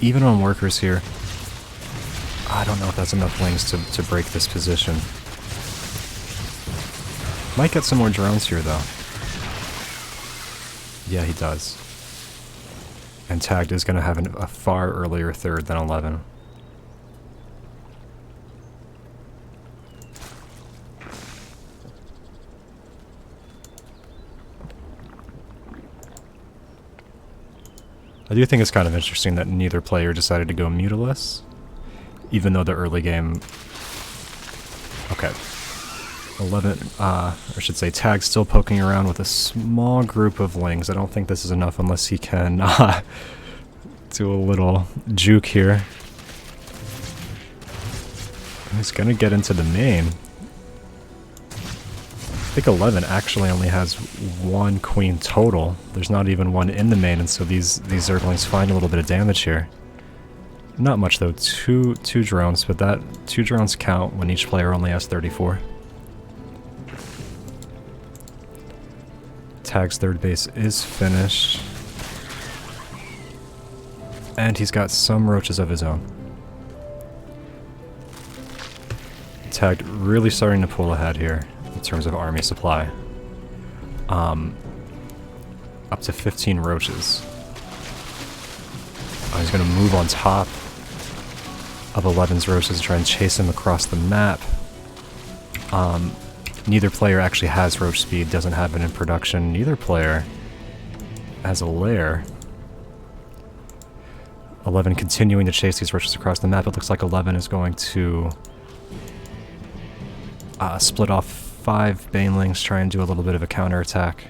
Even on workers here. I don't know if that's enough lings to break this position. Might get some more drones here, though. Yeah, he does. And Tagged is going to have a far earlier third than 11. I do think it's kind of interesting that neither player decided to go mutiless, even though the early game... Okay. 11, or I should say Tagged still poking around with a small group of lings. I don't think this is enough unless he can do a little juke here. He's gonna get into the main. I think 11 actually only has 1 queen total. There's not even 1 in the main, and so these Zerglings find a little bit of damage here. Not much though, two drones, but that 2 drones count when each player only has 34. Tagged's third base is finished. And he's got some roaches of his own. Tagged really starting to pull ahead here in terms of army supply. Up to 15 roaches. He's going to move on top of 11's roaches to try and chase him across the map. Neither player actually has roach speed, doesn't have it in production. Neither player has a lair. 11 continuing to chase these roaches across the map. It looks like 11 is going to split off 5 banelings, try and do a little bit of a counterattack.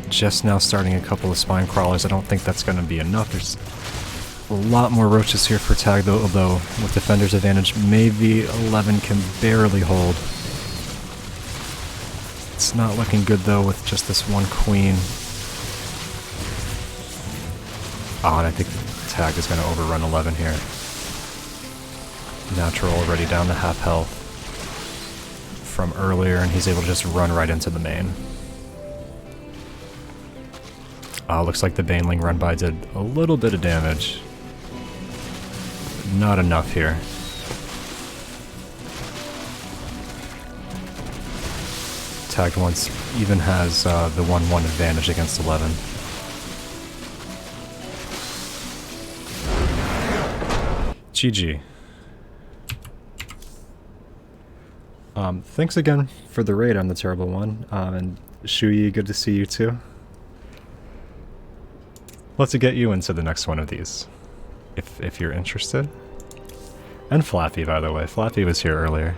Just now starting a couple of spine crawlers. I don't think that's going to be enough. There's a lot more roaches here for Tag, though, although with defender's advantage, maybe 11 can barely hold. It's not looking good, though, with just this one queen. Oh, and I think Tag is going to overrun 11 here. Natural already down to half health from earlier, and he's able to just run right into the main. Looks like the Baneling run by did a little bit of damage. Not enough here. Tagged once even has the 1-1 advantage against 11. GG. Thanks again for the raid on the Terrible One, and Shuyi, good to see you too. Let's get you into the next one of these, if you're interested. And Flappy, by the way. Flappy was here earlier.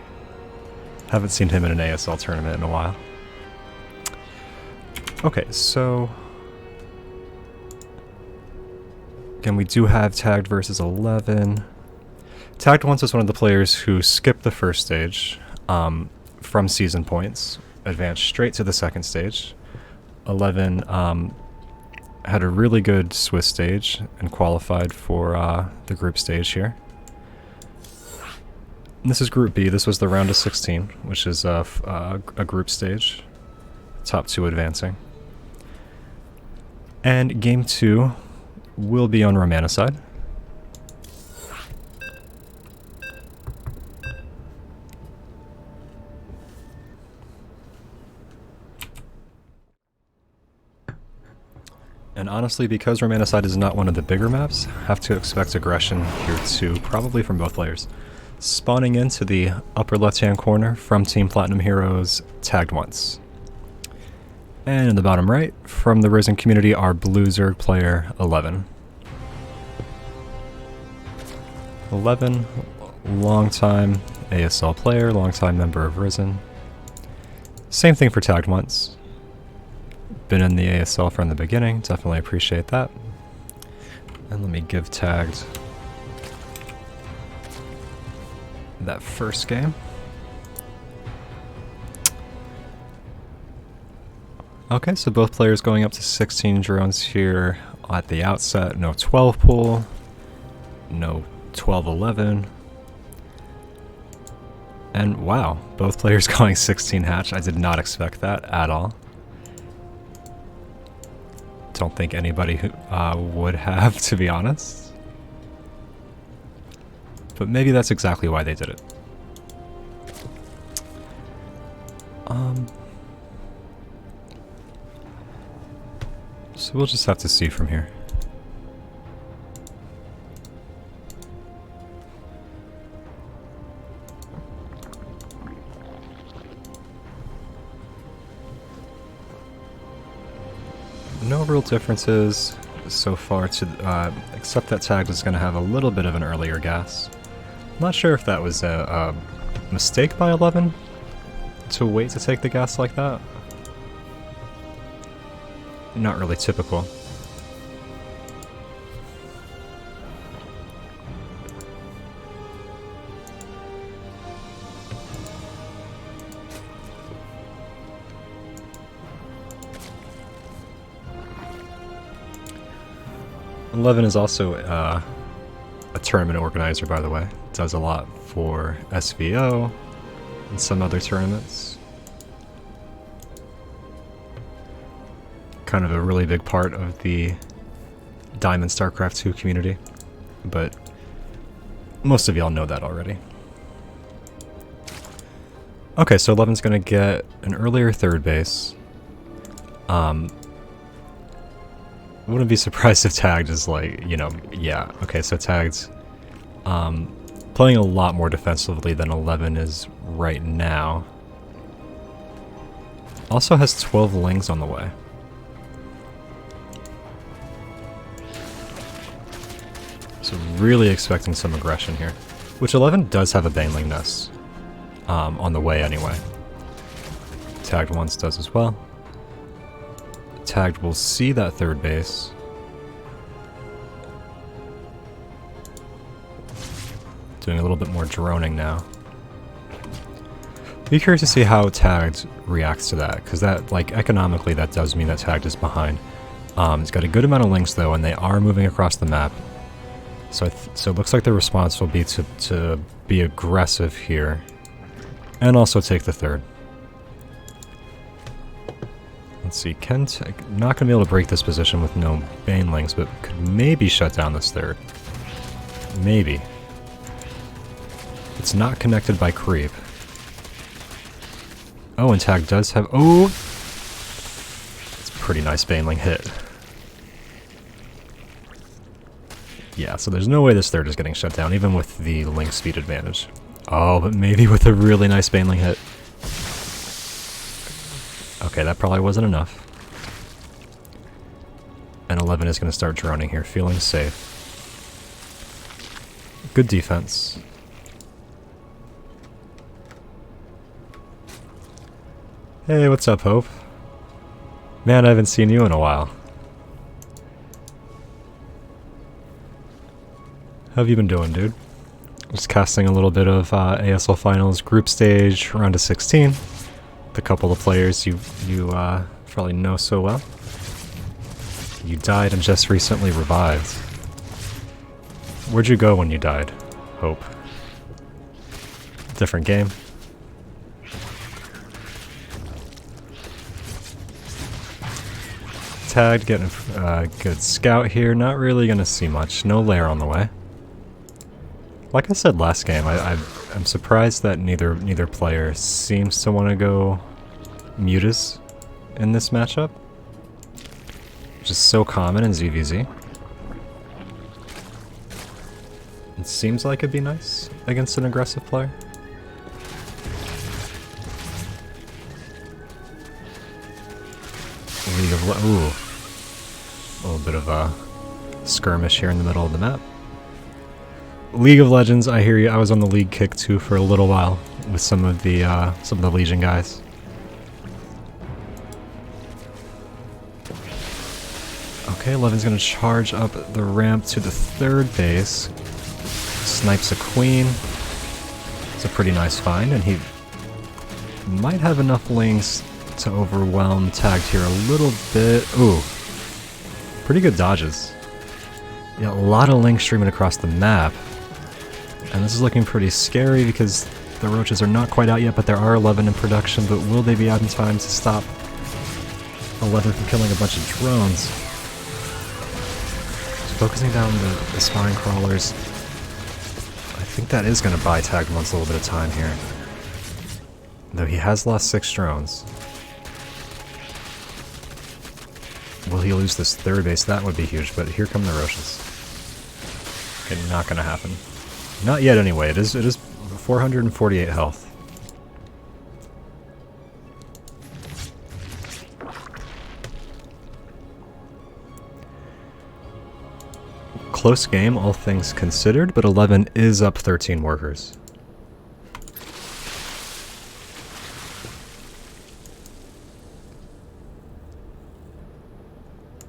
Haven't seen him in an ASL tournament in a while. Okay, so again, we do have Tagged versus 11. Tagged once was one of the players who skipped the first stage from season points, advanced straight to the second stage. 11 had a really good Swiss stage and qualified for the group stage here. And this is Group B. This was the round of 16, which is a group stage. Top 2 advancing. And Game 2 will be on Romanicide. And honestly, because Romanicide is not one of the bigger maps, have to expect aggression here too, probably from both players. Spawning into the upper left-hand corner from Team Platinum Heroes, Tagged once. And in the bottom right, from the Risen community, our Blue Zerg player, 11. 11, long-time ASL player, long-time member of Risen. Same thing for Tagged once. Been in the ASL from the beginning, definitely appreciate that. And let me give Tagged that first game. Okay, so both players going up to 16 drones here at the outset. No 12 pool, no 12-11. And wow, both players going 16 hatch. I did not expect that at all. Don't think anybody who, would have, to be honest. But maybe that's exactly why they did it. So we'll just have to see from here. No real differences so far, to except that Tagged is going to have a little bit of an earlier gas. I'm not sure if that was a mistake by 11 to wait to take the gas like that. Not really typical. Eleven is also a tournament organizer, by the way. Does a lot for SVO and some other tournaments. Kind of a really big part of the Diamond StarCraft 2 community, but most of y'all know that already. Okay, so 11's gonna get an earlier third base. Wouldn't be surprised if Tagged is like, you know, yeah, okay, so Tagged, playing a lot more defensively than 11 is right now. Also has 12 lings on the way. So really expecting some aggression here. Which 11 does have a Baneling nest. On the way anyway. Tagged once does as well. Tagged will see that third base. Doing a little bit more droning now. Be curious to see how Tagged reacts to that, because that, like, economically that does mean that Tagged is behind. It's got a good amount of links though, and they are moving across the map. So so it looks like the response will be to be aggressive here. And also take the third. Let's see, not going to be able to break this position with no Banelings, but could maybe shut down this third. Maybe. It's not connected by creep. Oh, and Tag does have... Oh! It's a pretty nice Baneling hit. Yeah, so there's no way this third is getting shut down, even with the link speed advantage. Oh, but maybe with a really nice Baneling hit. Okay, that probably wasn't enough. And 11 is going to start droning here, feeling safe. Good defense. Hey, what's up, Hope? Man, I haven't seen you in a while. How have you been doing, dude? Just casting a little bit of ASL Finals Group Stage, round of 16. The couple of players you probably know so well. You died and just recently revived. Where'd you go when you died, Hope? Different game? Tagged, getting a good scout here. Not really gonna see much. No lair on the way. Like I said last game, I'm surprised that neither player seems to want to go Mutas in this matchup. Which is so common in ZVZ. It seems like it'd be nice against an aggressive player. Ooh. A little bit of a skirmish here in the middle of the map. League of Legends, I hear you. I was on the League kick too for a little while with some of the Legion guys. Okay, 11's gonna charge up the ramp to the third base. Snipes a queen. It's a pretty nice find, and he might have enough links to overwhelm Tagged here a little bit. Ooh. Pretty good dodges. Yeah, a lot of links streaming across the map. And this is looking pretty scary because the roaches are not quite out yet, but there are 11 in production, but will they be out in time to stop 11 from killing a bunch of drones? Just focusing down the spine crawlers. I think that is going to buy Tagged once a little bit of time here. Though he has lost 6 drones. Will he lose this third base? That would be huge, but here come the roaches. Okay, not going to happen. Not yet anyway, it is 448 health. Close game, all things considered, but 11 is up 13 workers.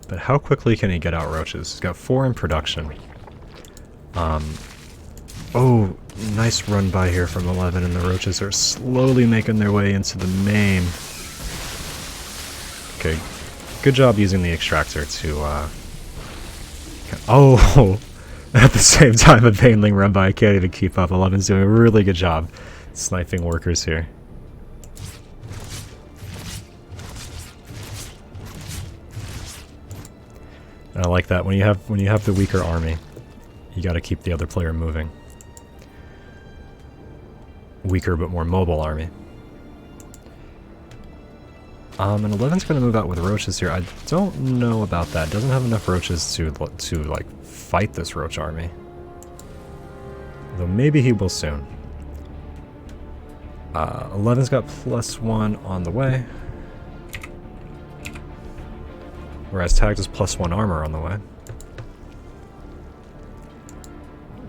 But how quickly can he get out roaches? He's got 4 in production. Oh, nice run by here from 11, and the roaches are slowly making their way into the main. Okay, good job using the extractor to, Oh! At the same time, a Baneling run by, I can't even keep up. 11's doing a really good job sniping workers here. And I like that, when you have the weaker army, you gotta keep the other player moving. Weaker but more mobile army. And 11's gonna move out with roaches here. I don't know about that. Doesn't have enough roaches to like fight this roach army. Though maybe he will soon. 11's got +1 on the way. Whereas Tagged is +1 armor on the way.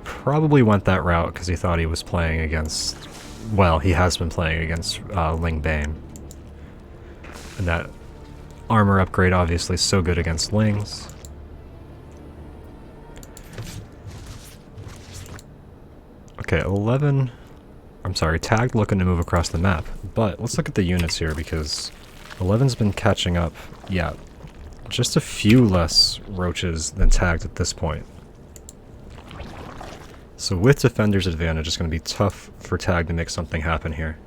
Probably went that route because he thought he was playing against... Well, he has been playing against Ling Bane. And that armor upgrade obviously so good against Lings. Okay, 11... I'm sorry, Tagged looking to move across the map. But let's look at the units here because 11's been catching up. Yeah, just a few less roaches than Tagged at this point. So with Defender's advantage, it's going to be tough for Tagged to make something happen here.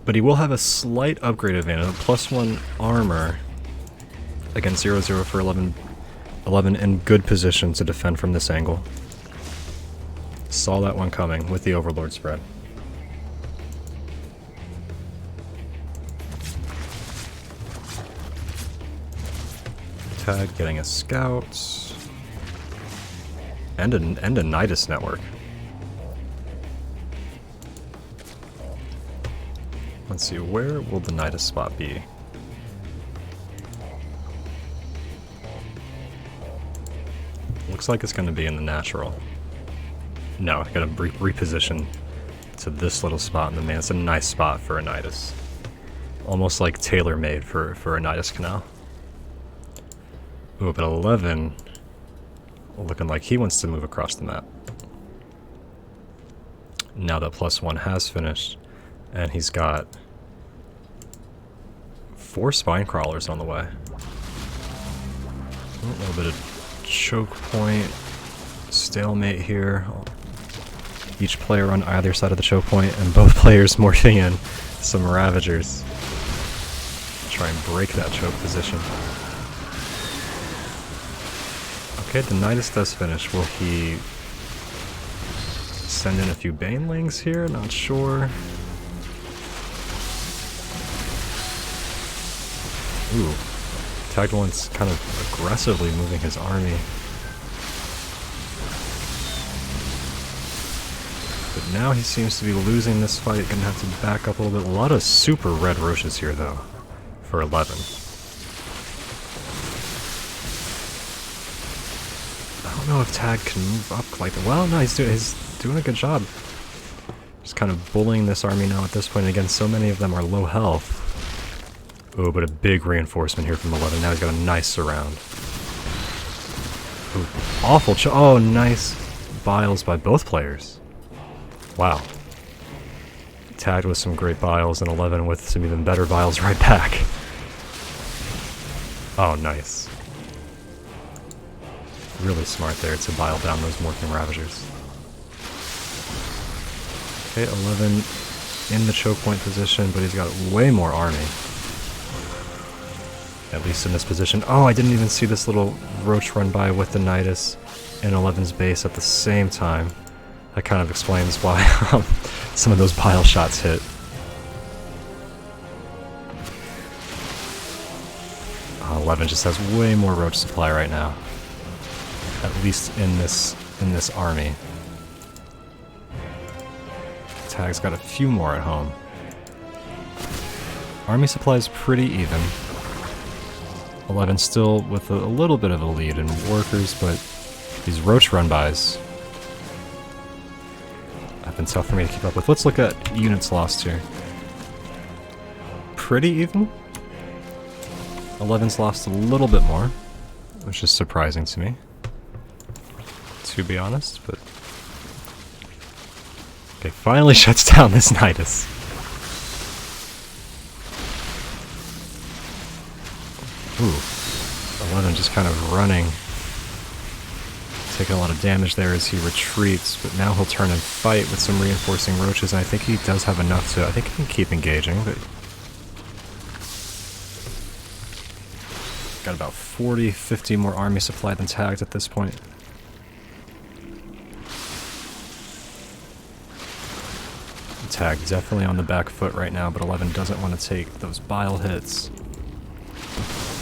But he will have a slight upgrade advantage, +1 armor against 0-0 for 11 in good position to defend from this angle. Saw that one coming with the Overlord spread. Tagged getting a scout. And a Nidus network. Let's see, where will the Nidus spot be? Looks like it's going to be in the natural. No, I gotta reposition to this little spot in the man. It's a nice spot for a Nidus. Almost like tailor-made for a Nidus canal. Ooh, but 11... looking like he wants to move across the map. Now that +1 has finished, and he's got 4 spine crawlers on the way. A little bit of choke point, stalemate here. Each player on either side of the choke point, and both players morphing in some Ravagers. Try and break that choke position. Okay, the Nidus does finish. Will he send in a few Banelings here? Not sure. Ooh. Tagged one's kind of aggressively moving his army. But now he seems to be losing this fight. Gonna have to back up a little bit. A lot of super red roaches here, though, for 11. I don't know if Tagged can move up like that. Well, no, he's doing a good job. Just kind of bullying this army now at this point. Again, so many of them are low health. Oh, but a big reinforcement here from 11. Now he's got a nice surround. Ooh, awful oh, nice biles by both players. Wow. Tagged with some great biles, and 11 with some even better biles right back. Oh, nice. Really smart there to bile down those Morphing Ravagers. Okay, 11 in the choke point position, but he's got way more army. At least in this position. Oh, I didn't even see this little roach run by with the Nidus and 11's base at the same time. That kind of explains why some of those bile shots hit. Oh, 11 just has way more roach supply right now. At least in this army. Tagged's got a few more at home. Army supply is pretty even. 11 still with a little bit of a lead in workers, but these roach run-bys have been tough for me to keep up with. Let's look at units lost here. Pretty even. 11's lost a little bit more, which is surprising to me, to be honest, but... Okay, finally shuts down this Nidus. Ooh, 11 just kind of running. Taking a lot of damage there as he retreats, but now he'll turn and fight with some reinforcing roaches, and I think he does have enough to... I think he can keep engaging, but... Got about 40, 50 more army supply than Tagged at this point. Tagged definitely on the back foot right now, but 11 doesn't want to take those bile hits.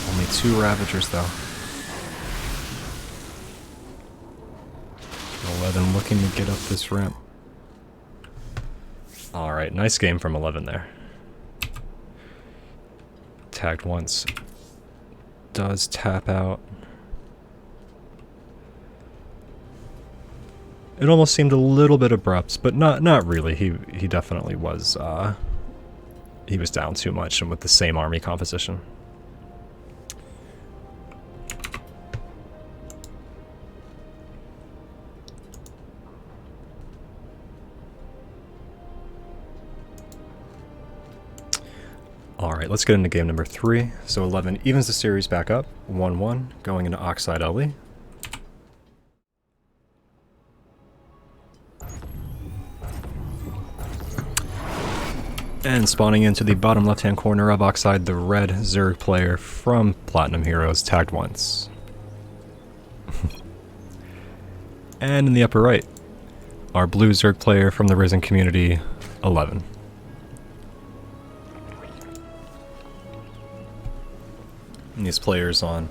Only 2 Ravagers, though. 11 looking to get up this ramp. Alright, nice game from 11 there. Tagged once. Does tap out. It almost seemed a little bit abrupt, but not really. He definitely was he was down too much and with the same army composition. Alright, let's get into game number 3. So 11 evens the series back up, 1-1, going into Oxide LE. And spawning into the bottom left-hand corner of Oxide, the red Zerg player from Platinum Heroes, tagged once. And in the upper right, our blue Zerg player from the Risen community, 11. And these players on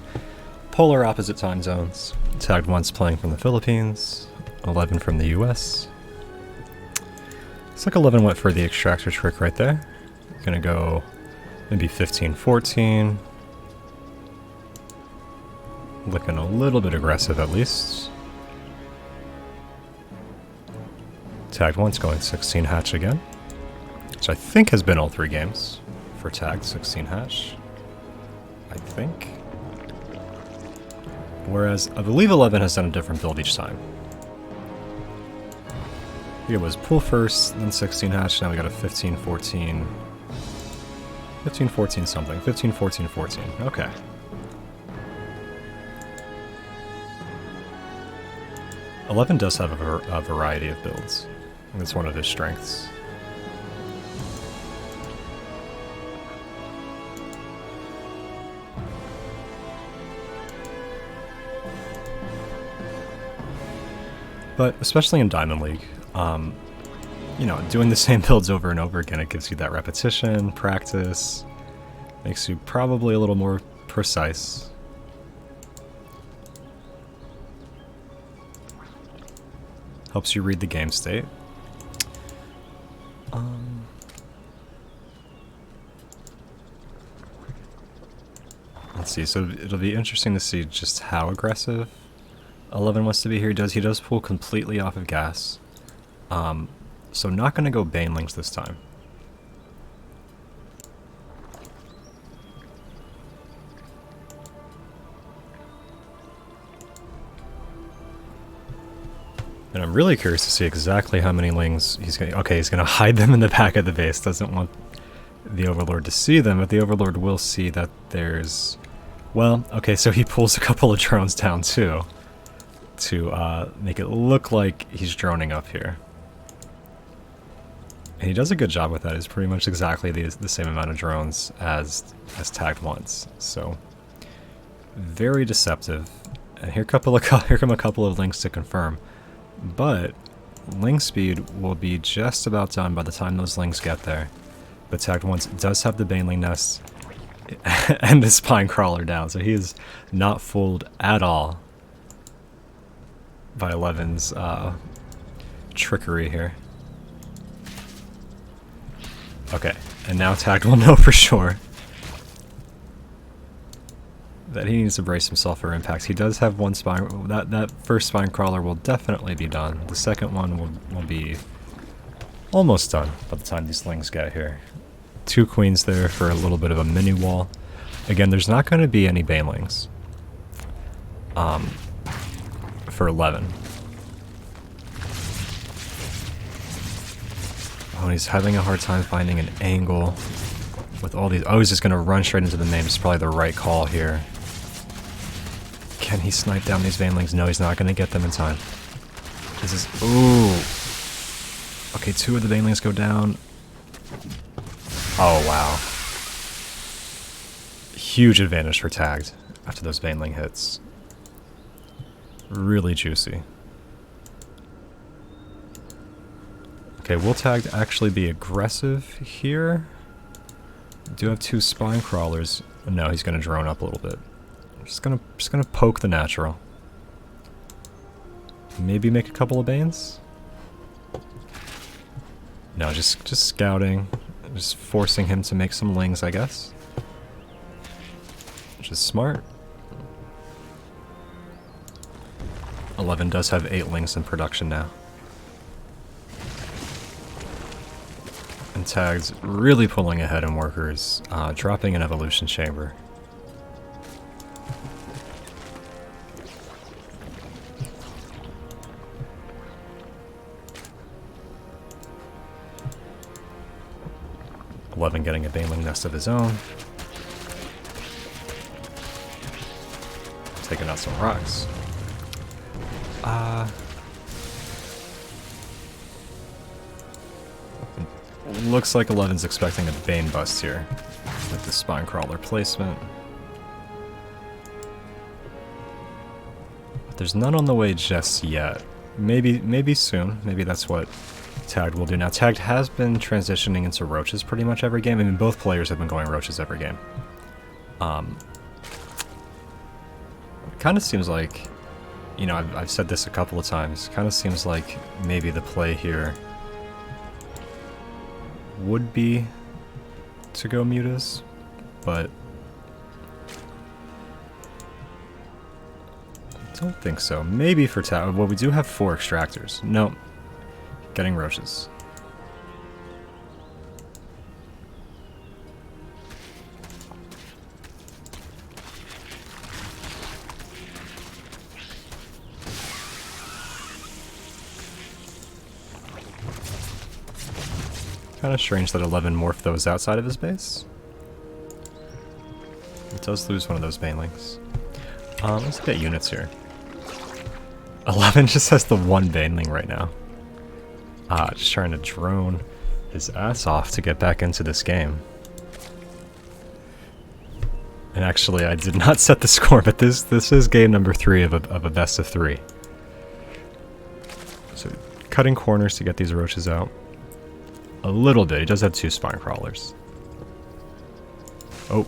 polar opposite time zones. Tagged once playing from the Philippines, 11 from the US. Looks like 11 went for the extractor trick right there. Gonna go maybe 15-14. Looking a little bit aggressive at least. Tagged once going 16 hatch again. Which I think has been all 3 games for tagged 16 hatch. I think. Whereas I believe 11 has done a different build each time. I think it was pull first, then 16 hatch, now we got a 15-14. 15-14 something. 15-14-14. Okay. Eleven does have a variety of builds. And that's one of his strengths. But especially in Diamond League, you know, doing the same builds over and over again, it gives you that repetition, practice, makes you probably a little more precise. Helps you read the game state. Let's see, so it'll be interesting to see just how aggressive 11 wants to be here. He does pull completely off of gas. So not going to go Banelings this time. And I'm really curious to see exactly how many Lings he's going to... Okay, he's going to hide them in the back of the base. Doesn't want the Overlord to see them, but the Overlord will see that there's... Well, okay, so he pulls a couple of drones down too, to make it look like he's droning up here. And he does a good job with that. It's pretty much exactly the same amount of drones as tagged once. So, very deceptive. And here come a couple of links to confirm. But Ling speed will be just about done by the time those Lings get there. But tagged once does have the Baneling nest and the Spine Crawler down, so he is not fooled at all by 11's trickery here. Okay, and now tagged will know for sure that he needs to brace himself for impact. He does have one spine. That first Spine Crawler will definitely be done. The second one will be almost done by the time these Lings get here. 2 queens there for a little bit of a mini wall. Again, there's not going to be any Banelings for 11. Oh, he's having a hard time finding an angle with all these. Oh, he's just going to run straight into the main. It's probably the right call here. Can he snipe down these Banelings? No, he's not going to get them in time. This is... Ooh. Okay, 2 of the Banelings go down. Oh, wow. Huge advantage for tagged after those Baneling hits. Really juicy. Okay, will tagged actually be aggressive here? Do have 2 Spine Crawlers. No, he's going to drone up a little bit. Just gonna poke the natural. Maybe make a couple of Banes? No, just scouting. Just forcing him to make some Lings, I guess. Which is smart. 11 does have 8 Lings in production now. And Tag's really pulling ahead in workers, dropping an Evolution Chamber. Eleven getting a Baneling Nest of his own. Taking out some rocks. Looks like 11's expecting a Bane bust here with the Spine Crawler placement. But there's none on the way just yet. Maybe soon. Maybe that's what Tagged will do. Now, Tagged has been transitioning into Roaches pretty much every game. I mean, both players have been going Roaches every game. It kind of seems like, you know, I've said this a couple of times, kind of seems like maybe the play here would be to go Mutas, but I don't think so. Maybe for Tagged. Well, we do have 4 Extractors. No. Getting Roaches. Kind of strange that 11 morphed those outside of his base. It does lose one of those Banelings. Let's get units here. 11 just has the 1 Baneling right now. Just trying to drone his ass off to get back into this game. And actually, I did not set the score, but this is game number 3 of a best of 3. So, cutting corners to get these Roaches out. A little bit. He does have 2 Spine Crawlers. Oh.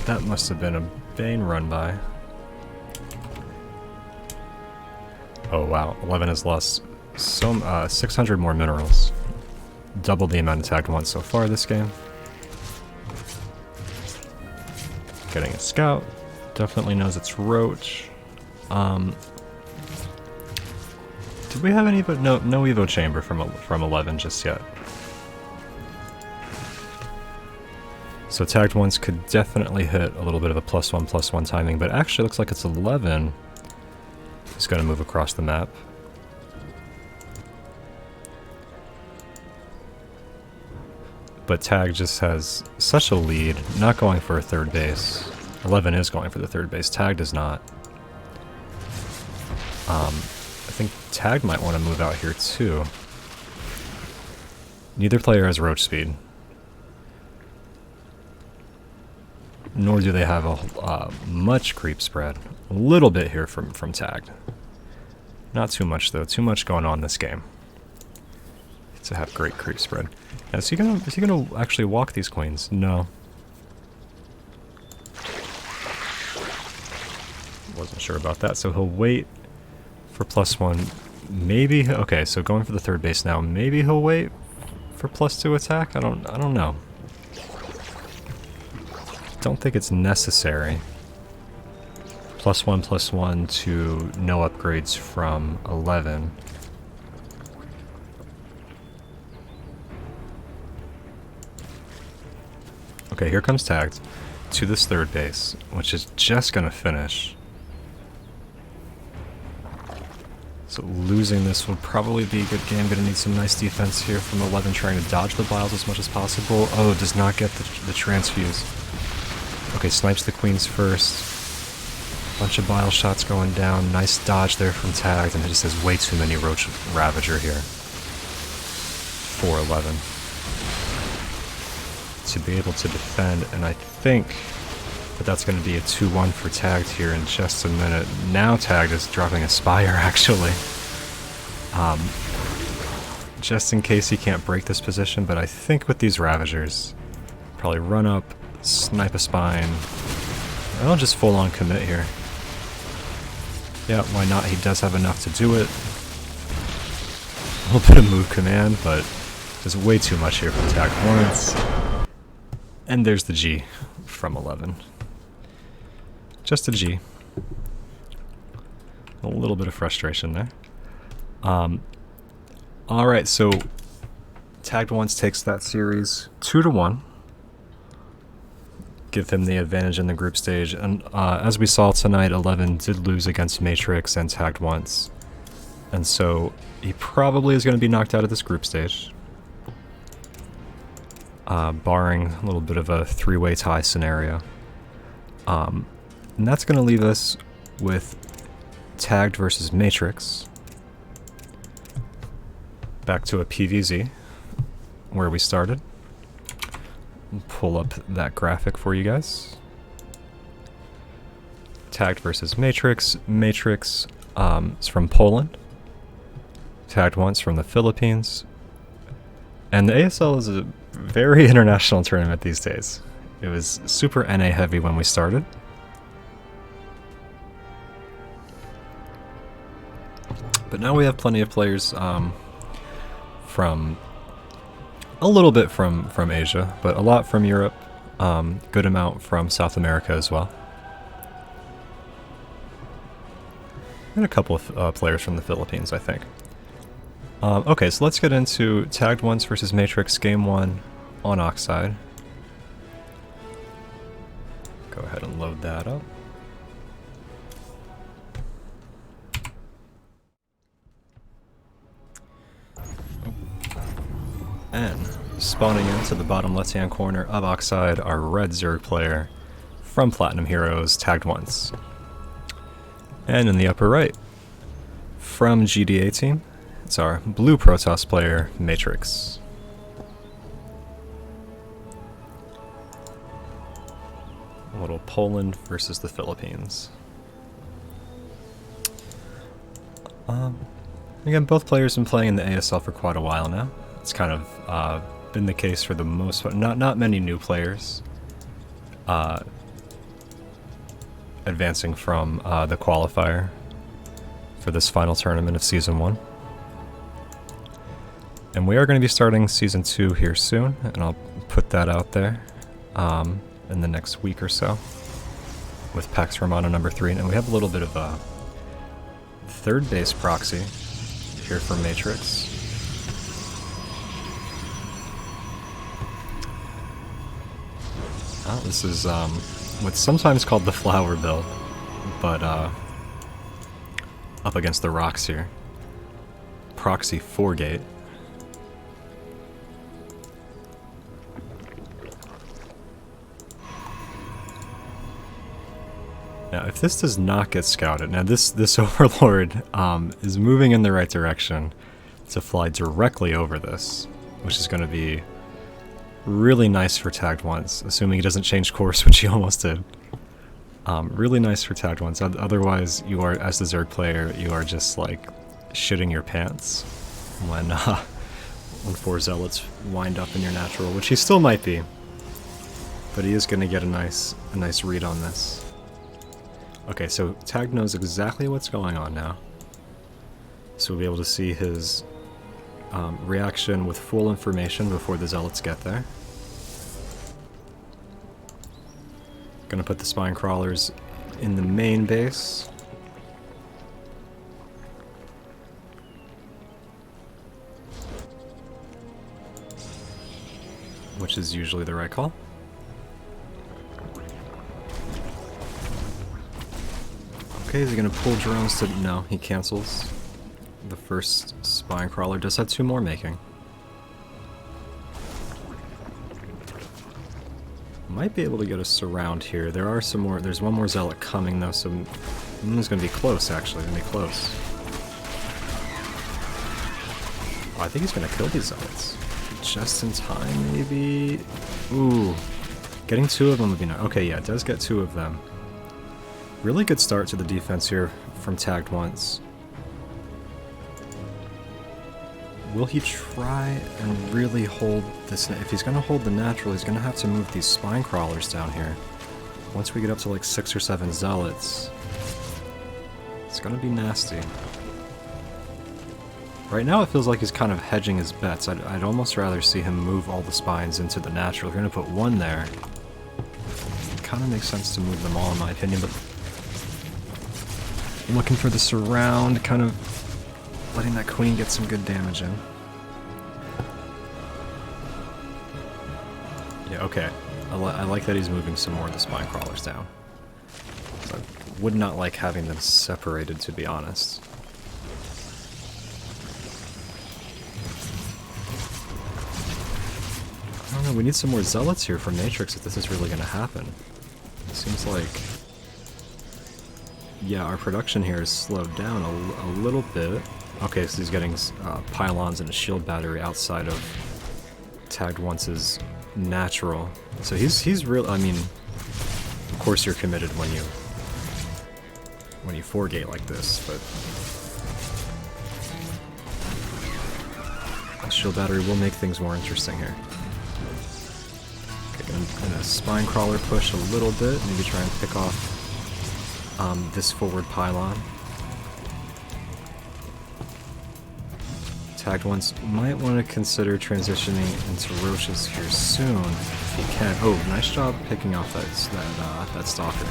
That must have been a Bane run by. Oh wow, 11 has lost some 600 more minerals. Double the amount attacked once so far this game. Getting a scout. Definitely knows it's Roach. Did we have any Evo? No Evo Chamber from 11 just yet. So tagged ones could definitely hit a little bit of a +1/+1 timing, but actually looks like it's 11 who's going to move across the map. But Tag just has such a lead, not going for a third base. 11 is going for the third base, Tag does not. I think Tag might want to move out here too. Neither player has Roach speed. Nor do they have a much creep spread. A little bit here from Tagged. Not too much though, too much going on this game to have great creep spread. Now, is he gonna actually walk these queens? No. Wasn't sure about that, so he'll wait for +1. Maybe, okay, so going for the third base now. Maybe he'll wait for +2 attack? I don't know. Don't think it's necessary. +1/+1 to no upgrades from 11. Okay, here comes Tagged to this third base, which is just gonna finish. So losing this would probably be a good game. Gonna need some nice defense here from 11, trying to dodge the biles as much as possible. Oh, does not get the transfuse. Okay, snipes the queens first. Bunch of bile shots going down. Nice dodge there from Tagged, and it just has way too many Roach Ravager here. 4-11. To be able to defend, and I think that that's going to be a 2-1 for Tagged here in just a minute. Now Tagged is dropping a Spire, actually. Just in case he can't break this position, but I think with these Ravagers, probably run up, snipe a Spine. I'll just full-on commit here. Yeah, why not? He does have enough to do it. A little bit of move command, but there's way too much here for Tagged Once. And there's the G from 11. Just a G. A little bit of frustration there. Alright, so Tagged Once takes that series 2-1. Give him the advantage in the group stage. And as we saw tonight, 11 did lose against Matrix and Tagged Once. And so he probably is going to be knocked out of this group stage. Barring a little bit of a three-way tie scenario. And that's going to leave us with Tagged versus Matrix. Back to a PVZ, where we started. Pull up that graphic for you guys. Tagged versus Matrix. Matrix is from Poland. Tagged Once from the Philippines. And the ASL is a very international tournament these days. It was super NA heavy when we started. But now we have plenty of players from a little bit from Asia, but a lot from Europe, good amount from South America as well. And a couple of players from the Philippines, I think. Okay, so let's get into Tagged Once versus Matrix Game 1 on Oxide. Go ahead and load that up. And spawning into the bottom left-hand corner of Oxide, our red Zerg player from Platinum Heroes, Tagged Once. And in the upper right, from GDA team, it's our blue Protoss player, Matrix. A little Poland versus the Philippines. Again, both players have been playing in the ASL for quite a while now. It's kind of been the case for the most part. Not many new players advancing from the qualifier for this final tournament of Season 1. And we are going to be starting Season 2 here soon, and I'll put that out there in the next week or so with Pax Romana number 3. And we have a little bit of a third base proxy here for Matrix. Oh, this is what's sometimes called the flower build, but up against the rocks here. Proxy 4-gate. Now, if this does not get scouted, now this Overlord is moving in the right direction to fly directly over this, which is going to be really nice for Tagged Once, assuming he doesn't change course, which he almost did. Really nice for Tagged Once. Otherwise, you are, as the Zerg player, you are just like shitting your pants when 4 Zealots wind up in your natural, which he still might be, but he is going to get a nice read on this. Okay, so Tagged knows exactly what's going on now, so we'll be able to see his reaction with full information before the Zealots get there. Gonna put the Spine Crawlers in the main base. Which is usually the right call. Okay, is he gonna pull drones to... No, he cancels. The first Spine Crawler does have 2 more making. Might be able to get a surround here. There are some more. There's one more Zealot coming though, so it's gonna be close actually. Gonna be close. Oh, I think he's gonna kill these Zealots. Just in time, maybe? Ooh. Getting 2 of them would be nice. Okay, yeah, it does get 2 of them. Really good start to the defense here from Tagged Once. Will he try and really hold this? If he's going to hold the natural, he's going to have to move these Spine Crawlers down here. Once we get up to like 6 or 7 Zealots. It's gonna be nasty. Right now it feels like he's kind of hedging his bets. I'd almost rather see him move all the spines into the natural. If you're gonna put one there, it kind of makes sense to move them all in my opinion, but looking for the surround, kind of letting that queen get some good damage in. Yeah, okay. I like that he's moving some more of the spine crawlers down. So I would not like having them separated, to be honest. I don't know, we need some more zealots here for Matrix if this is really going to happen. It seems like... yeah, our production here is slowed down a little bit. Okay, so he's getting pylons and a shield battery outside of tagged once's natural. So he's real. I mean, of course you're committed when you 4-gate like this, but a shield battery will make things more interesting here. Okay, gonna spine crawler push a little bit, maybe try and pick off this forward pylon. Tagged ones might want to consider transitioning into Roaches here soon, if he can. Oh, nice job picking off that stalker.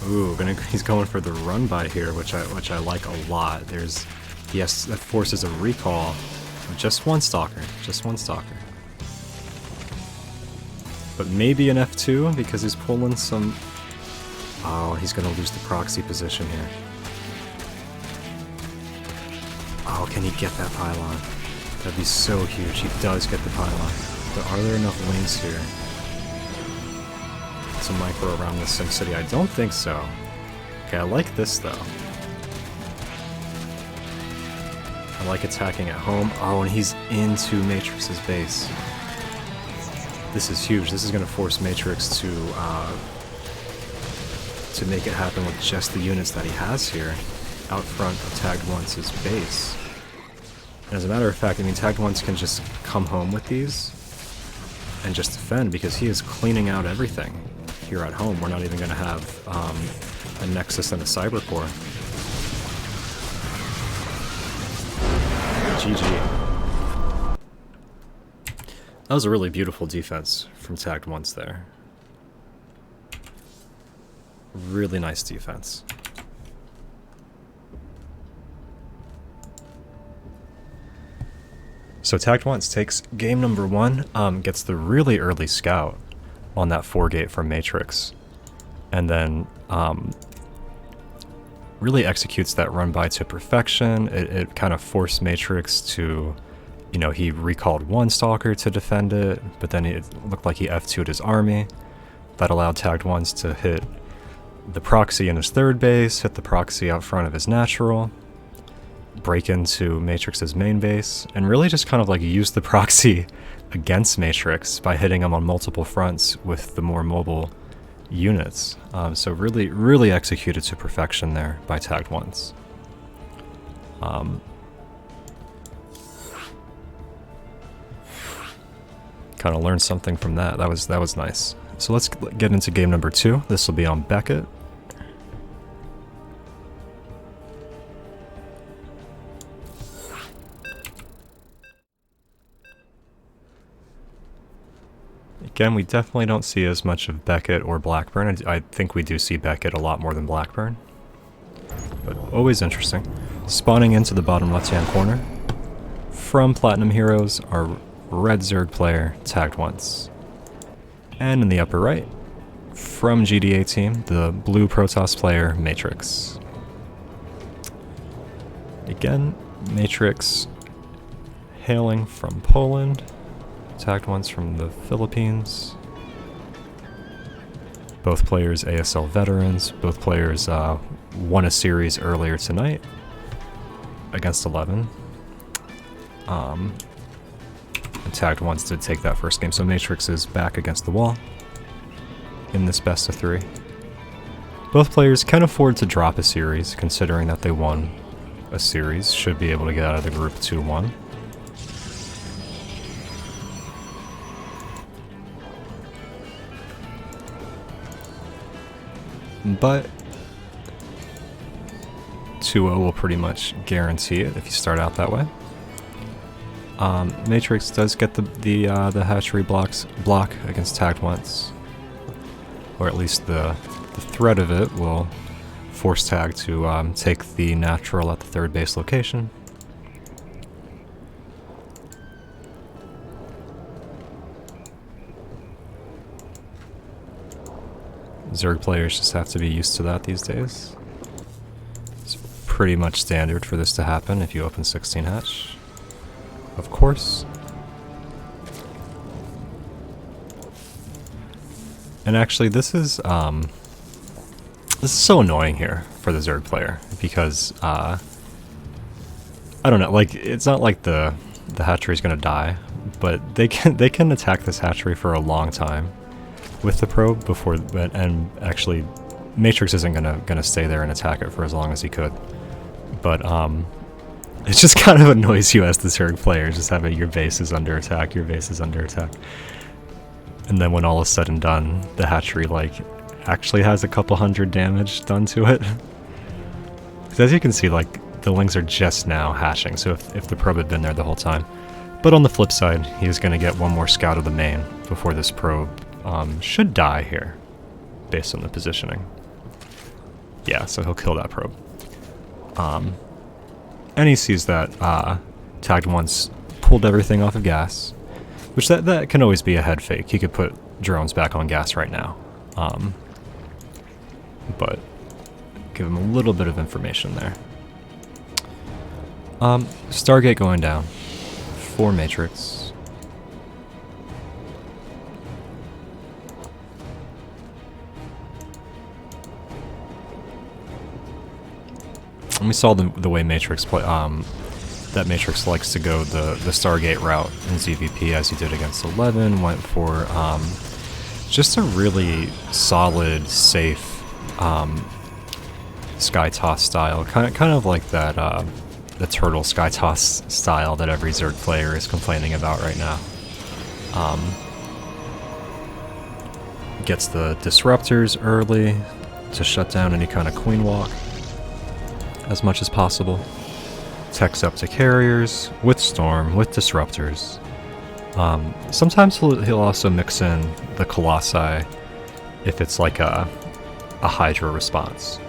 Ooh, he's going for the run by here, which I like a lot. Yes, that forces a recall. Just one stalker. Just one stalker. But maybe an F2 because he's pulling some... oh, he's gonna lose the proxy position here. Oh, can he get that pylon? That'd be so huge. He does get the pylon. But are there enough lanes here to micro around this SimCity? I don't think so. Okay, I like this though. I like attacking at home. Oh, and he's into Matrix's base. This is huge. This is going to force Matrix to make it happen with just the units that he has here out front of Tagged Once's base. And as a matter of fact, I mean, Tagged Once can just come home with these and just defend because he is cleaning out everything here at home. We're not even going to have a Nexus and a Cybercore. GG. That was a really beautiful defense from Tagged Once there. Really nice defense. So Tagged Once takes game number 1, gets the really early scout on that 4-gate from Matrix, and then really executes that run by to perfection. It kind of forced Matrix to, you know, he recalled one Stalker to defend it, but then it looked like he F2'd his army. That allowed Tagged Once to hit the proxy in his third base, hit the proxy out front of his natural, break into Matrix's main base, and really just kind of like use the proxy against Matrix by hitting him on multiple fronts with the more mobile units. So really executed to perfection there by Tagged Once. Kind of learned something from that. That was nice. So let's get into game number 2. This will be on Beckett. Again, we definitely don't see as much of Beckett or Blackburn. I think we do see Beckett a lot more than Blackburn. But always interesting. Spawning into the bottom left-hand corner. From Platinum Heroes, our red Zerg player, Tagged Once. And in the upper right, from GDA team, the blue Protoss player, Matrix. Again, Matrix hailing from Poland. Tagged Once from the Philippines. Both players ASL veterans. Both players won a series earlier tonight against 11. And Tagged Once did take that first game, so Matrix is back against the wall in this best of 3. Both players can afford to drop a series, considering that they won a series. Should be able to get out of the group 2-1. but 2-0 will pretty much guarantee it if you start out that way. Matrix does get the hatchery block against tagged once, or at least the threat of it will force tag to take the natural at the third base location. Zerg players just have to be used to that these days. It's pretty much standard for this to happen if you open 16 hatch, of course. And actually, this is so annoying here for the Zerg player because I don't know, like it's not like the hatchery is gonna die, but they can attack this hatchery for a long time with the probe before, and actually Matrix isn't gonna stay there and attack it for as long as he could. But it just kind of annoys you as the Zerg player, just having your base is under attack, your base is under attack. And then when all is said and done, the hatchery like actually has a couple hundred damage done to it. Because as you can see, like the lings are just now hatching, so if the probe had been there the whole time. But on the flip side, he's gonna get one more scout of the main before this probe should die here, based on the positioning. Yeah, so he'll kill that probe. And he sees that tagged once pulled everything off of gas, which that can always be a head fake. He could put drones back on gas right now. But give him a little bit of information there. Stargate going down for Matrix. And we saw the way Matrix play, that Matrix likes to go the Stargate route in ZVP, as he did against 11, went for just a really solid, safe sky toss style, kind of like that the turtle sky toss style that every Zerg player is complaining about right now. Gets the disruptors early to shut down any kind of queen walk as much as possible. Techs up to carriers, with storm, with disruptors. Sometimes he'll also mix in the colossi if it's like a Hydra response.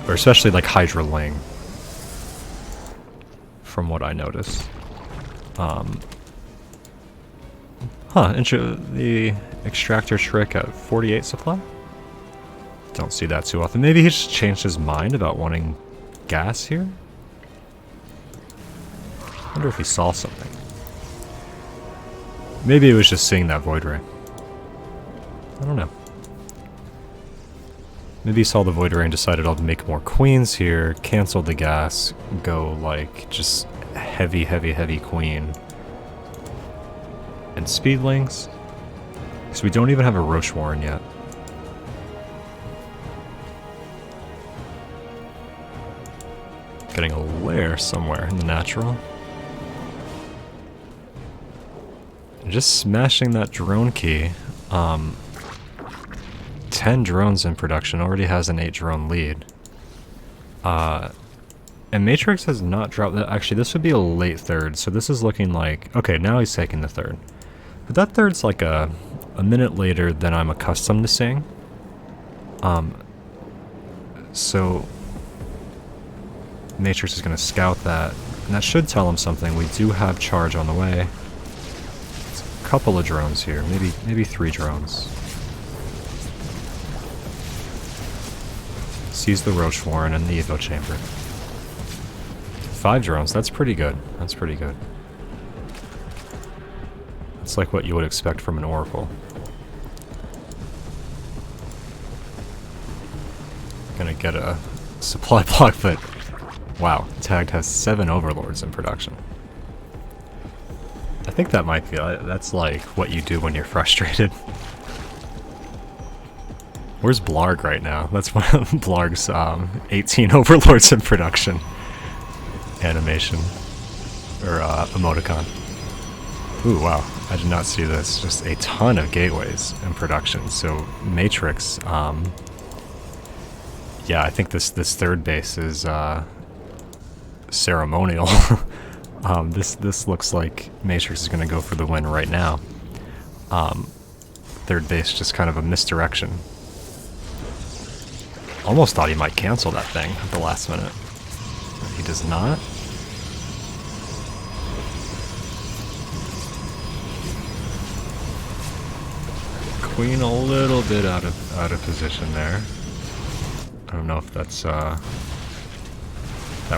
Or especially like Hydra Ling, from what I noticed. The extractor trick at 48 supply? Don't see that too often. Maybe he just changed his mind about wanting gas here? Wonder if he saw something. Maybe it was just seeing that Void Ray. I don't know. Maybe he saw the Void Ray and decided I'll make more queens here, cancel the gas, go like just heavy queen. And speedlings. So we don't even have a Roche Warren yet. Getting a lair somewhere in the natural. And just smashing that drone key. 10 drones in production, already has an 8 drone lead. And Matrix has not dropped that. Actually, this would be a late third, so this is looking like... Okay, now he's taking the third. But that third's like a minute later than I'm accustomed to seeing. So Matrix is going to scout that, and that should tell him something. We do have charge on the way. It's a couple of drones here, maybe 3 drones. Sees the Roche Warren and the Evo Chamber. 5 drones, that's pretty good. That's pretty good. It's like what you would expect from an Oracle. Gonna get a supply block, but wow, Tagged has 7 Overlords in production. I think that might be, that's like what you do when you're frustrated. Where's Blarg right now? That's one of Blarg's 18 Overlords in production animation, or emoticon. Ooh, wow. I did not see this. Just a ton of gateways in production. So Matrix, yeah, I think this third base is ceremonial. This looks like Matrix is going to go for the win right now. Third base, just kind of a misdirection. Almost thought he might cancel that thing at the last minute. He does not. Queen a little bit out of position there. I don't know if that's that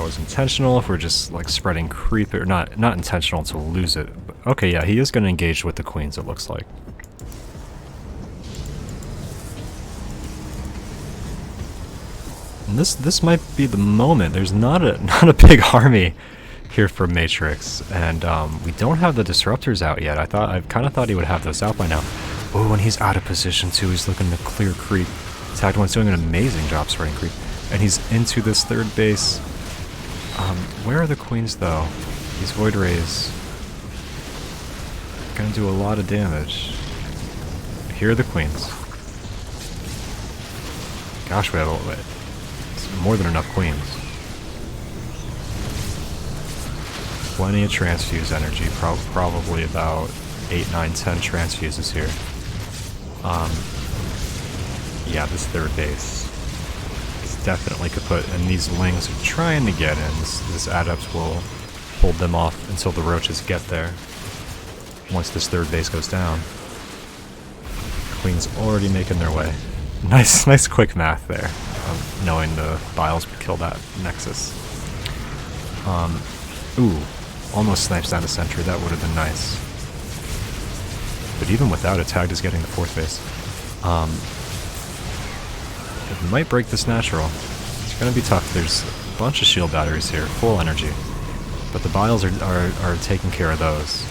was intentional, if we're just like spreading creep, or not intentional to lose it. But, okay, yeah, he is going to engage with the queens, it looks like. And this might be the moment. There's not a big army here for Matrix, and we don't have the disruptors out yet. I kind of thought he would have those out by now. Oh, and he's out of position too. He's looking to clear creep. Tagged One's doing an amazing job spreading creep, and he's into this third base. Where are the queens though? These void rays gonna do a lot of damage. Here are the queens. Gosh, we have more than enough queens. Plenty of transfuse energy, probably about 8, 9, 10 transfuses here. Yeah, this third base definitely could put, and these lings are trying to get in. This adept will hold them off until the roaches get there. Once this third base goes down. Queen's already making their way. Nice quick math there, knowing the Biles would kill that Nexus. Ooh, almost snipes down to Sentry, that would have been nice. But even without it, Tagged is getting the fourth base. It might break this natural. It's going to be tough. There's a bunch of shield batteries here, full energy. But the Biles are taking care of those.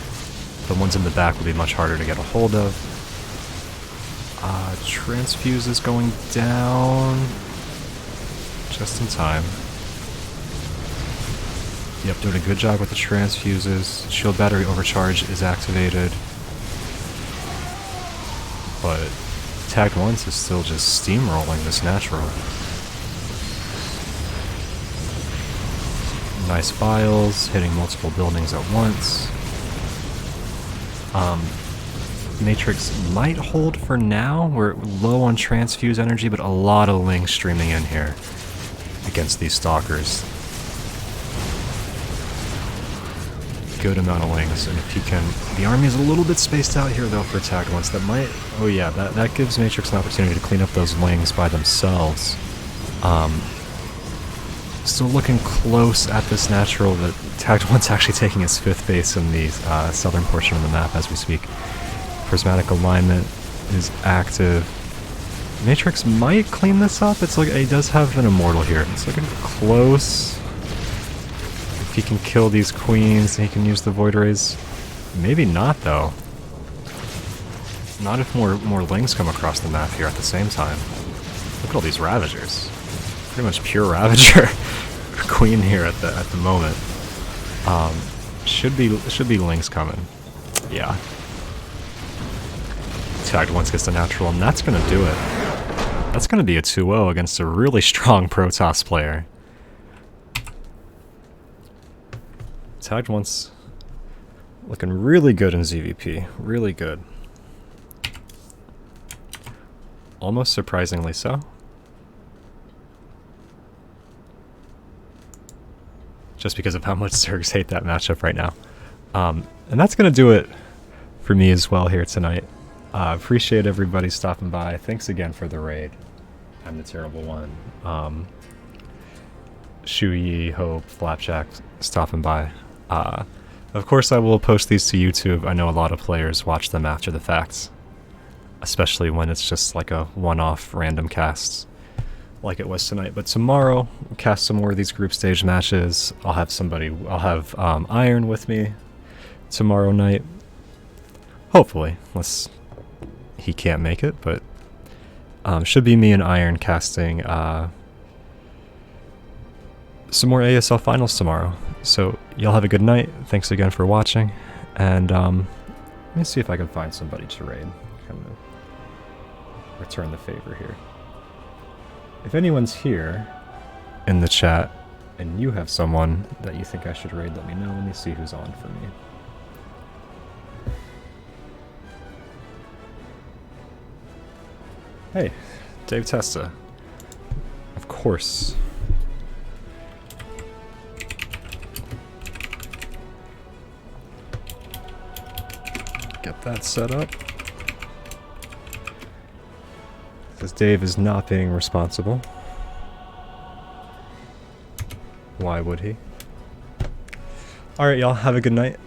The ones in the back will be much harder to get a hold of. Transfuse is going down. Just in time. Yep, doing a good job with the transfuses. Shield battery overcharge is activated. But Tagged Once is still just steamrolling this natural. Nice Biles, hitting multiple buildings at once. Matrix might hold for now. We're low on transfuse energy, but a lot of lings streaming in here against these stalkers. Good amount of lings, and if you can, the army is a little bit spaced out here though for Tagged Once. That might, oh yeah, that gives Matrix an opportunity to clean up those lings by themselves. Still looking close at this natural, but Tagged Once actually taking his fifth base in the southern portion of the map as we speak. Prismatic alignment is active. Matrix might clean this up. It's like he does have an immortal here. It's looking close. If he can kill these queens, he can use the void rays. Maybe not though. Not if more lings come across the map here at the same time. Look at all these ravagers. Pretty much pure ravager queen here at the moment. Should be lings coming. Yeah. Tagged Once gets the natural, and that's gonna do it. That's gonna be a 2-0 against a really strong Protoss player. Tagged Once looking really good in ZVP. Really good. Almost surprisingly so. Just because of how much Zergs hate that matchup right now. And that's going to do it for me as well here tonight. Appreciate everybody stopping by. Thanks again for the raid. I'm the terrible one. Shuyi, Hope, Flapjack stopping by. Of course I will post these to YouTube. I know a lot of players watch them after the fact. Especially when it's just like a one-off random cast like it was tonight. But tomorrow, we'll cast some more of these group stage matches. I'll have Iron with me tomorrow night. Hopefully, unless he can't make it, but should be me and Iron casting some more ASL Finals tomorrow. So y'all have a good night. Thanks again for watching, and Let me see if I can find somebody to raid. Kind of return the favor here. If anyone's here in the chat and you have someone that you think I should raid, let me know. Let me see who's on for me. Hey, Dave Testa. Of course. Get that set up. Says Dave is not being responsible. Why would he? Alright, y'all. Have a good night.